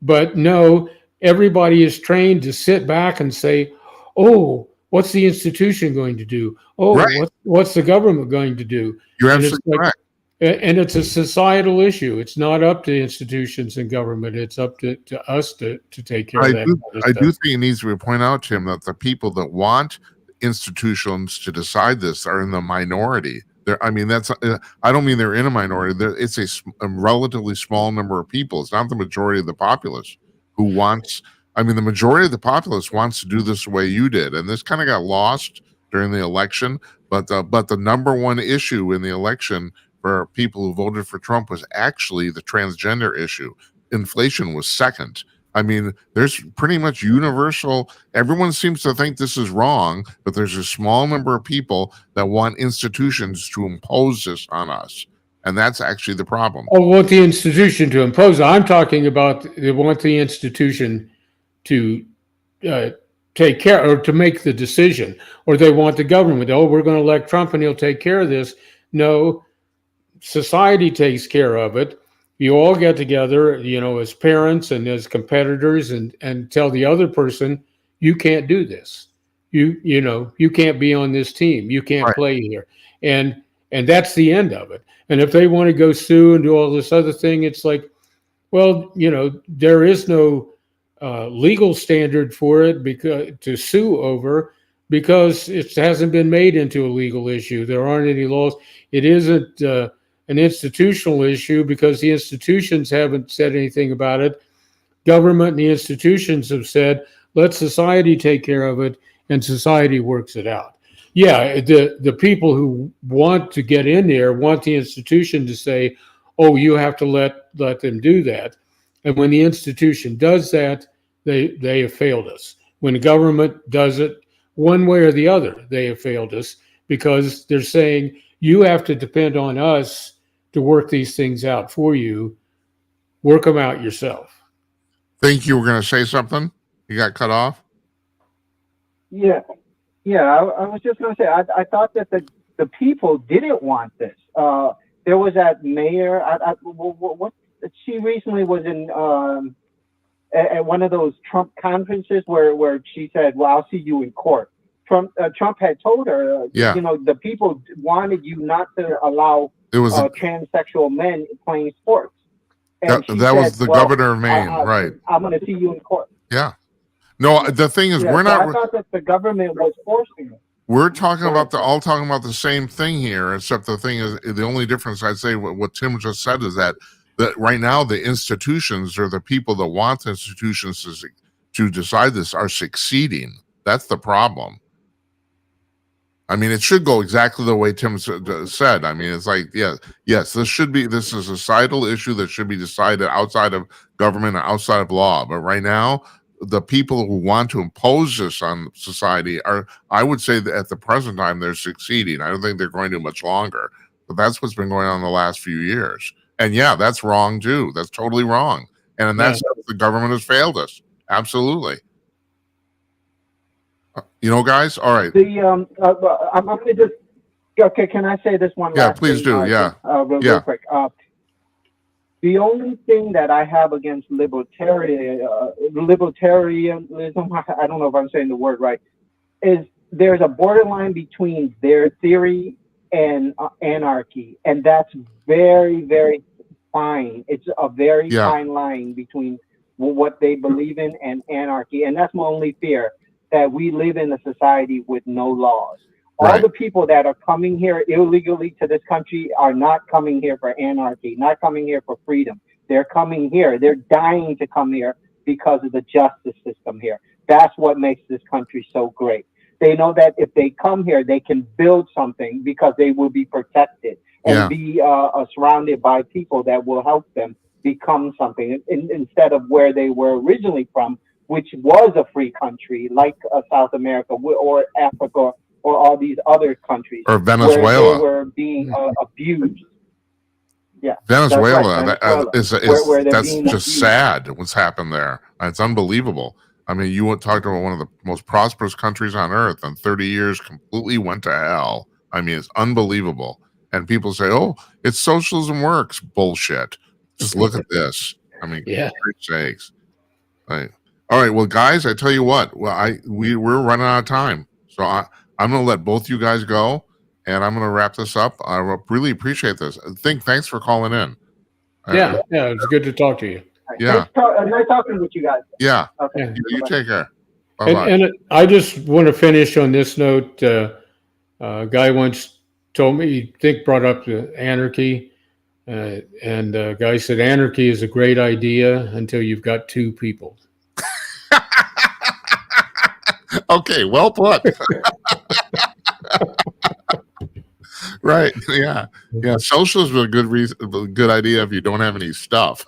But no, everybody is trained to sit back and say, "Oh, what's the institution going to do? Oh, right. What's the government going to do?" You're absolutely correct. And it's a societal issue. It's not up to institutions and government. It's up to us to take care of that. I do think it needs to be pointed out, Tim, that the people that want institutions to decide this are in the minority. I don't mean they're in a minority. It's a relatively small number of people. It's not the majority of the populace who wants. I mean, the majority of the populace wants to do this the way you did, and this kind of got lost during the election. But the number one issue in the election for people who voted for Trump was actually the transgender issue. Inflation was second. I mean, there's pretty much universal. Everyone seems to think this is wrong, but there's a small number of people that want institutions to impose this on us. And that's actually the problem. Oh, want the institution to impose. I'm talking about they want the institution to take care or to make the decision, or they want the government. Oh, we're going to elect Trump and he'll take care of this. No, society takes care of it. You all get together, as parents and as competitors, and tell the other person, you can't do this. You can't be on this team. You can't play here. And that's the end of it. And if they want to go sue and do all this other thing, it's like, well, there is no legal standard for it to sue over, because it hasn't been made into a legal issue. There aren't any laws. It isn't an institutional issue because the institutions haven't said anything about it. Government and the institutions have said, let society take care of it, and society works it out. Yeah, the people who want to get in there want the institution to say, oh, you have to let them do that. And when the institution does that, they have failed us. When the government does it one way or the other, they have failed us, because they're saying you have to depend on us to work these things out for you. Work them out yourself. Think you were going to say something? You got cut off? Yeah. I was just going to say, I thought that the people didn't want this. There was that mayor. She recently was in at one of those Trump conferences where she said, "Well, I'll see you in court." Trump had told her, the people wanted you not to allow transsexual men playing sports. And that was the governor of Maine, right? I'm going to see you in court. Yeah. No, the thing is, we're not. I thought that the government was forcing it. We're talking about the same thing here, except the thing is, the only difference I'd say what Tim just said is that right now the institutions, or the people that want the institutions to decide this, are succeeding. That's the problem. I mean, it should go exactly the way Tim said. I mean, it's like, yes, this is a societal issue that should be decided outside of government and outside of law. But right now, the people who want to impose this on society are, I would say that at the present time, they're succeeding. I don't think they're going to much longer. But that's what's been going on the last few years. And yeah, that's wrong too. That's totally wrong. And in that sense, the government has failed us. Absolutely. You know, guys. All right. I'm going to just. Okay, can I say this one? Yeah, last please thing, do. Real quick. The only thing that I have against libertarianism, I don't know if I'm saying the word right, is there's a borderline between their theory and anarchy, and that's very, very fine. It's a very fine line between what they believe in and anarchy, and that's my only fear, that we live in a society with no laws. All the people that are coming here illegally to this country are not coming here for anarchy, not coming here for freedom. They're coming here. They're dying to come here because of the justice system here. That's what makes this country so great. They know that if they come here, they can build something because they will be protected and be surrounded by people that will help them become something instead of where they were originally from, which was a free country like South America or Africa or all these other countries, or Venezuela, where they were being abused. Yeah, Venezuela. That's just abused. sad. What's happened there? It's unbelievable. I mean, you talked about one of the most prosperous countries on earth, and 30 years completely went to hell. I mean, it's unbelievable. And people say, "Oh, it's socialism works." Bullshit. Just look at this. I mean, for Christ's sakes. Right. All right. Well, guys, I tell you what. Well, we're running out of time, so I'm going to let both you guys go, and I'm going to wrap this up. I really appreciate this. Thanks for calling in. Yeah, it's good to talk to you. Yeah. Nice talking with you guys. Yeah. Okay. You take care. Bye-bye. And I just want to finish on this note. A guy once told me, brought up the anarchy, and a guy said, anarchy is a great idea until you've got two people. Okay, well put. Right. Yeah. Socialism is a good idea if you don't have any stuff.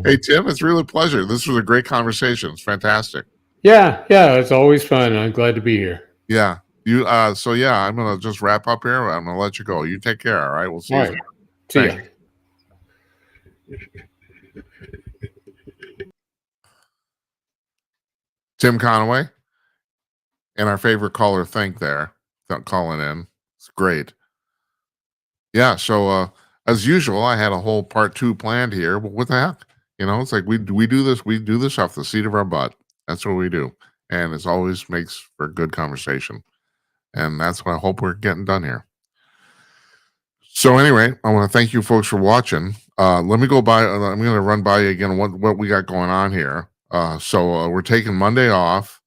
Hey, Tim, it's really a pleasure. This was a great conversation. It's fantastic. Yeah, it's always fun. I'm glad to be here. Yeah. So I'm gonna just wrap up here. I'm gonna let you go. You take care. All right. We'll see you. Right. See ya. Tim Conaway and our favorite caller, calling in. It's great. Yeah. So as usual, I had a whole part 2 planned here, but what the heck? It's like we do this off the seat of our butt. That's what we do, and it always makes for good conversation, and that's what I hope we're getting done here. So anyway, I want to thank you folks for watching. Let me go by. I'm going to run by you again what we got going on here. So we're taking Monday off.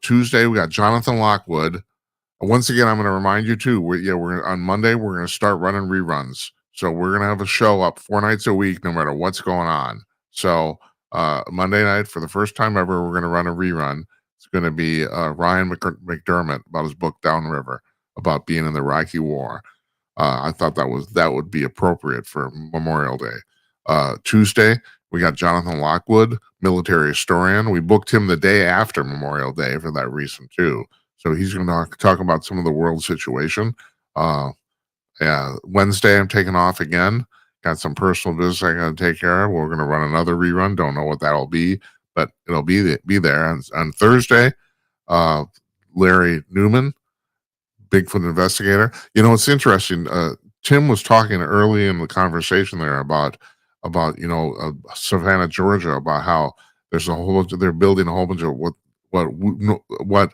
Tuesday we got Jonathan Lockwood. Once again, I'm going to remind you too. We're on Monday. We're going to start running reruns. So we're going to have a show up 4 nights a week, no matter what's going on. So Monday night, for the first time ever, we're going to run a rerun. It's going to be Ryan McDermott about his book Downriver, about being in the Iraqi War. I thought that would be appropriate for Memorial Day. Tuesday, we got Jonathan Lockwood, military historian. We booked him the day after Memorial Day for that reason too. So he's going to talk about some of the world situation. Wednesday, I'm taking off again. Got some personal business I got to take care of. We're going to run another rerun. Don't know what that'll be, but it'll be there. On Thursday, Larry Newman, Bigfoot investigator. It's interesting. Tim was talking early in the conversation there about Savannah, Georgia, about how there's a whole bunch. They're building a whole bunch of what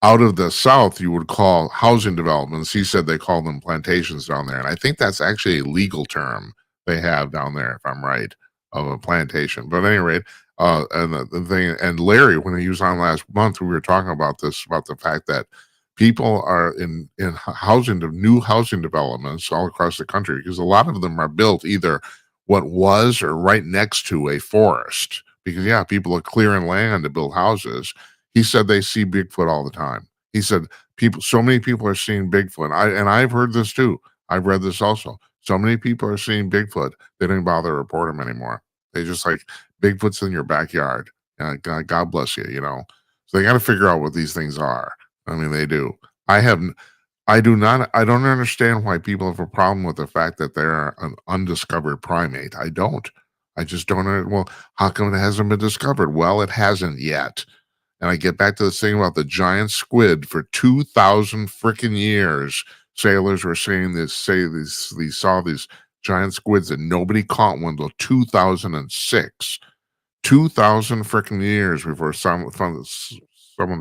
out of the South you would call housing developments. He said they call them plantations down there, and I think that's actually a legal term they have down there, if I'm right, of a plantation. But at any rate, and the thing, and Larry, when he was on last month, we were talking about the fact that people are in new housing developments all across the country, because a lot of them are built either what was or right next to a forest, because people are clearing land to build houses. He said they see Bigfoot all the time. He said so many people are seeing Bigfoot. I've heard this too. I've read this also. So many people are seeing Bigfoot, they don't bother to report him anymore. They just like, Bigfoot's in your backyard. God bless you, you know. So they got to figure out what these things are. I mean, they do. I don't understand why people have a problem with the fact that they're an undiscovered primate. I don't. I just don't. Well, how come it hasn't been discovered? Well, it hasn't yet. And I get back to this thing about the giant squid. For 2,000 freaking years, sailors were saying they saw these giant squids and nobody caught one until 2006. 2,000 freaking years before someone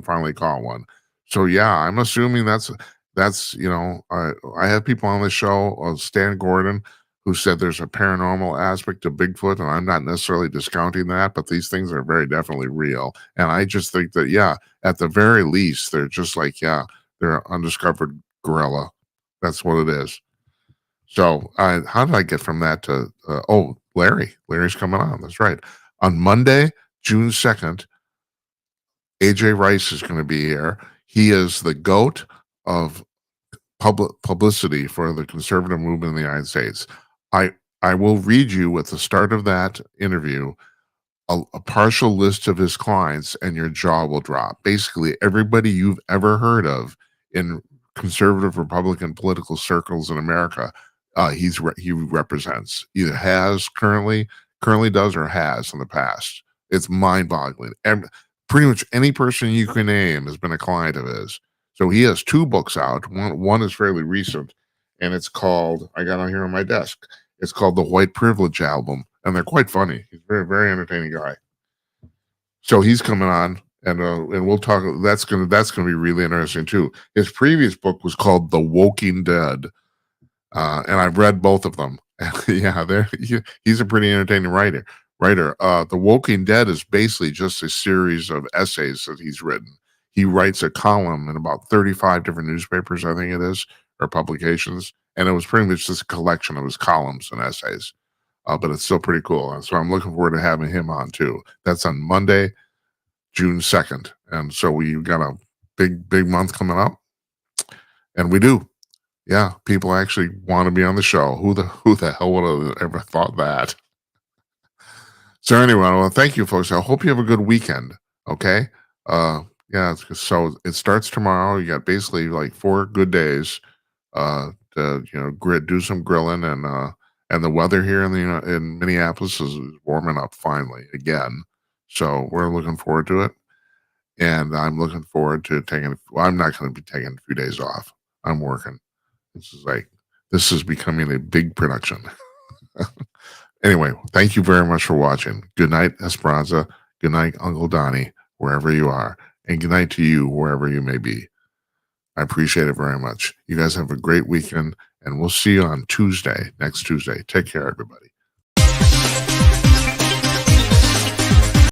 finally caught one. So yeah, I'm assuming that's you know, I have people on the show, Stan Gordon, who said there's a paranormal aspect to Bigfoot, and I'm not necessarily discounting that, but these things are very definitely real. And I just think that, yeah, at the very least, they're just like, yeah, they're an undiscovered gorilla. That's what it is. So how did I get from that to, Larry's coming on. That's right. On Monday, June 2nd, AJ Rice is going to be here. He is the GOAT of publicity for the conservative movement in the United States. I will read you at the start of that interview a partial list of his clients, and your jaw will drop. Basically, everybody you've ever heard of in conservative Republican political circles in America, he represents. Either has currently does, or has in the past. It's mind-boggling. And pretty much any person you can name has been a client of his. So he has 2 books out. One is fairly recent, and it's called, I got it here on my desk. It's called The White Privilege Album, and they're quite funny. He's a very, very entertaining guy. So he's coming on, and we'll talk. That's gonna be really interesting too. His previous book was called The Woking Dead, and I've read both of them. Yeah, he's a pretty entertaining writer. The Woking Dead is basically just a series of essays that he's written. He writes a column in about 35 different newspapers, I think it is, or publications, and it was pretty much just a collection of his columns and essays. But it's still pretty cool, and so I'm looking forward to having him on too. That's on Monday, June 2nd, and so we've got a big month coming up, and we do. Yeah, people actually want to be on the show. Who the hell would have ever thought that? So anyway, well, thank you, folks. I hope you have a good weekend. Okay. Yeah. So it starts tomorrow. You got basically like 4 good days to do some grilling, and the weather here in Minneapolis is warming up finally again. So we're looking forward to it, and I'm looking forward to I'm not going to be taking a few days off. I'm working. This is becoming a big production. Anyway, thank you very much for watching. Good night, Esperanza. Good night, Uncle Donnie, wherever you are. And good night to you, wherever you may be. I appreciate it very much. You guys have a great weekend, and we'll see you on next Tuesday. Take care, everybody.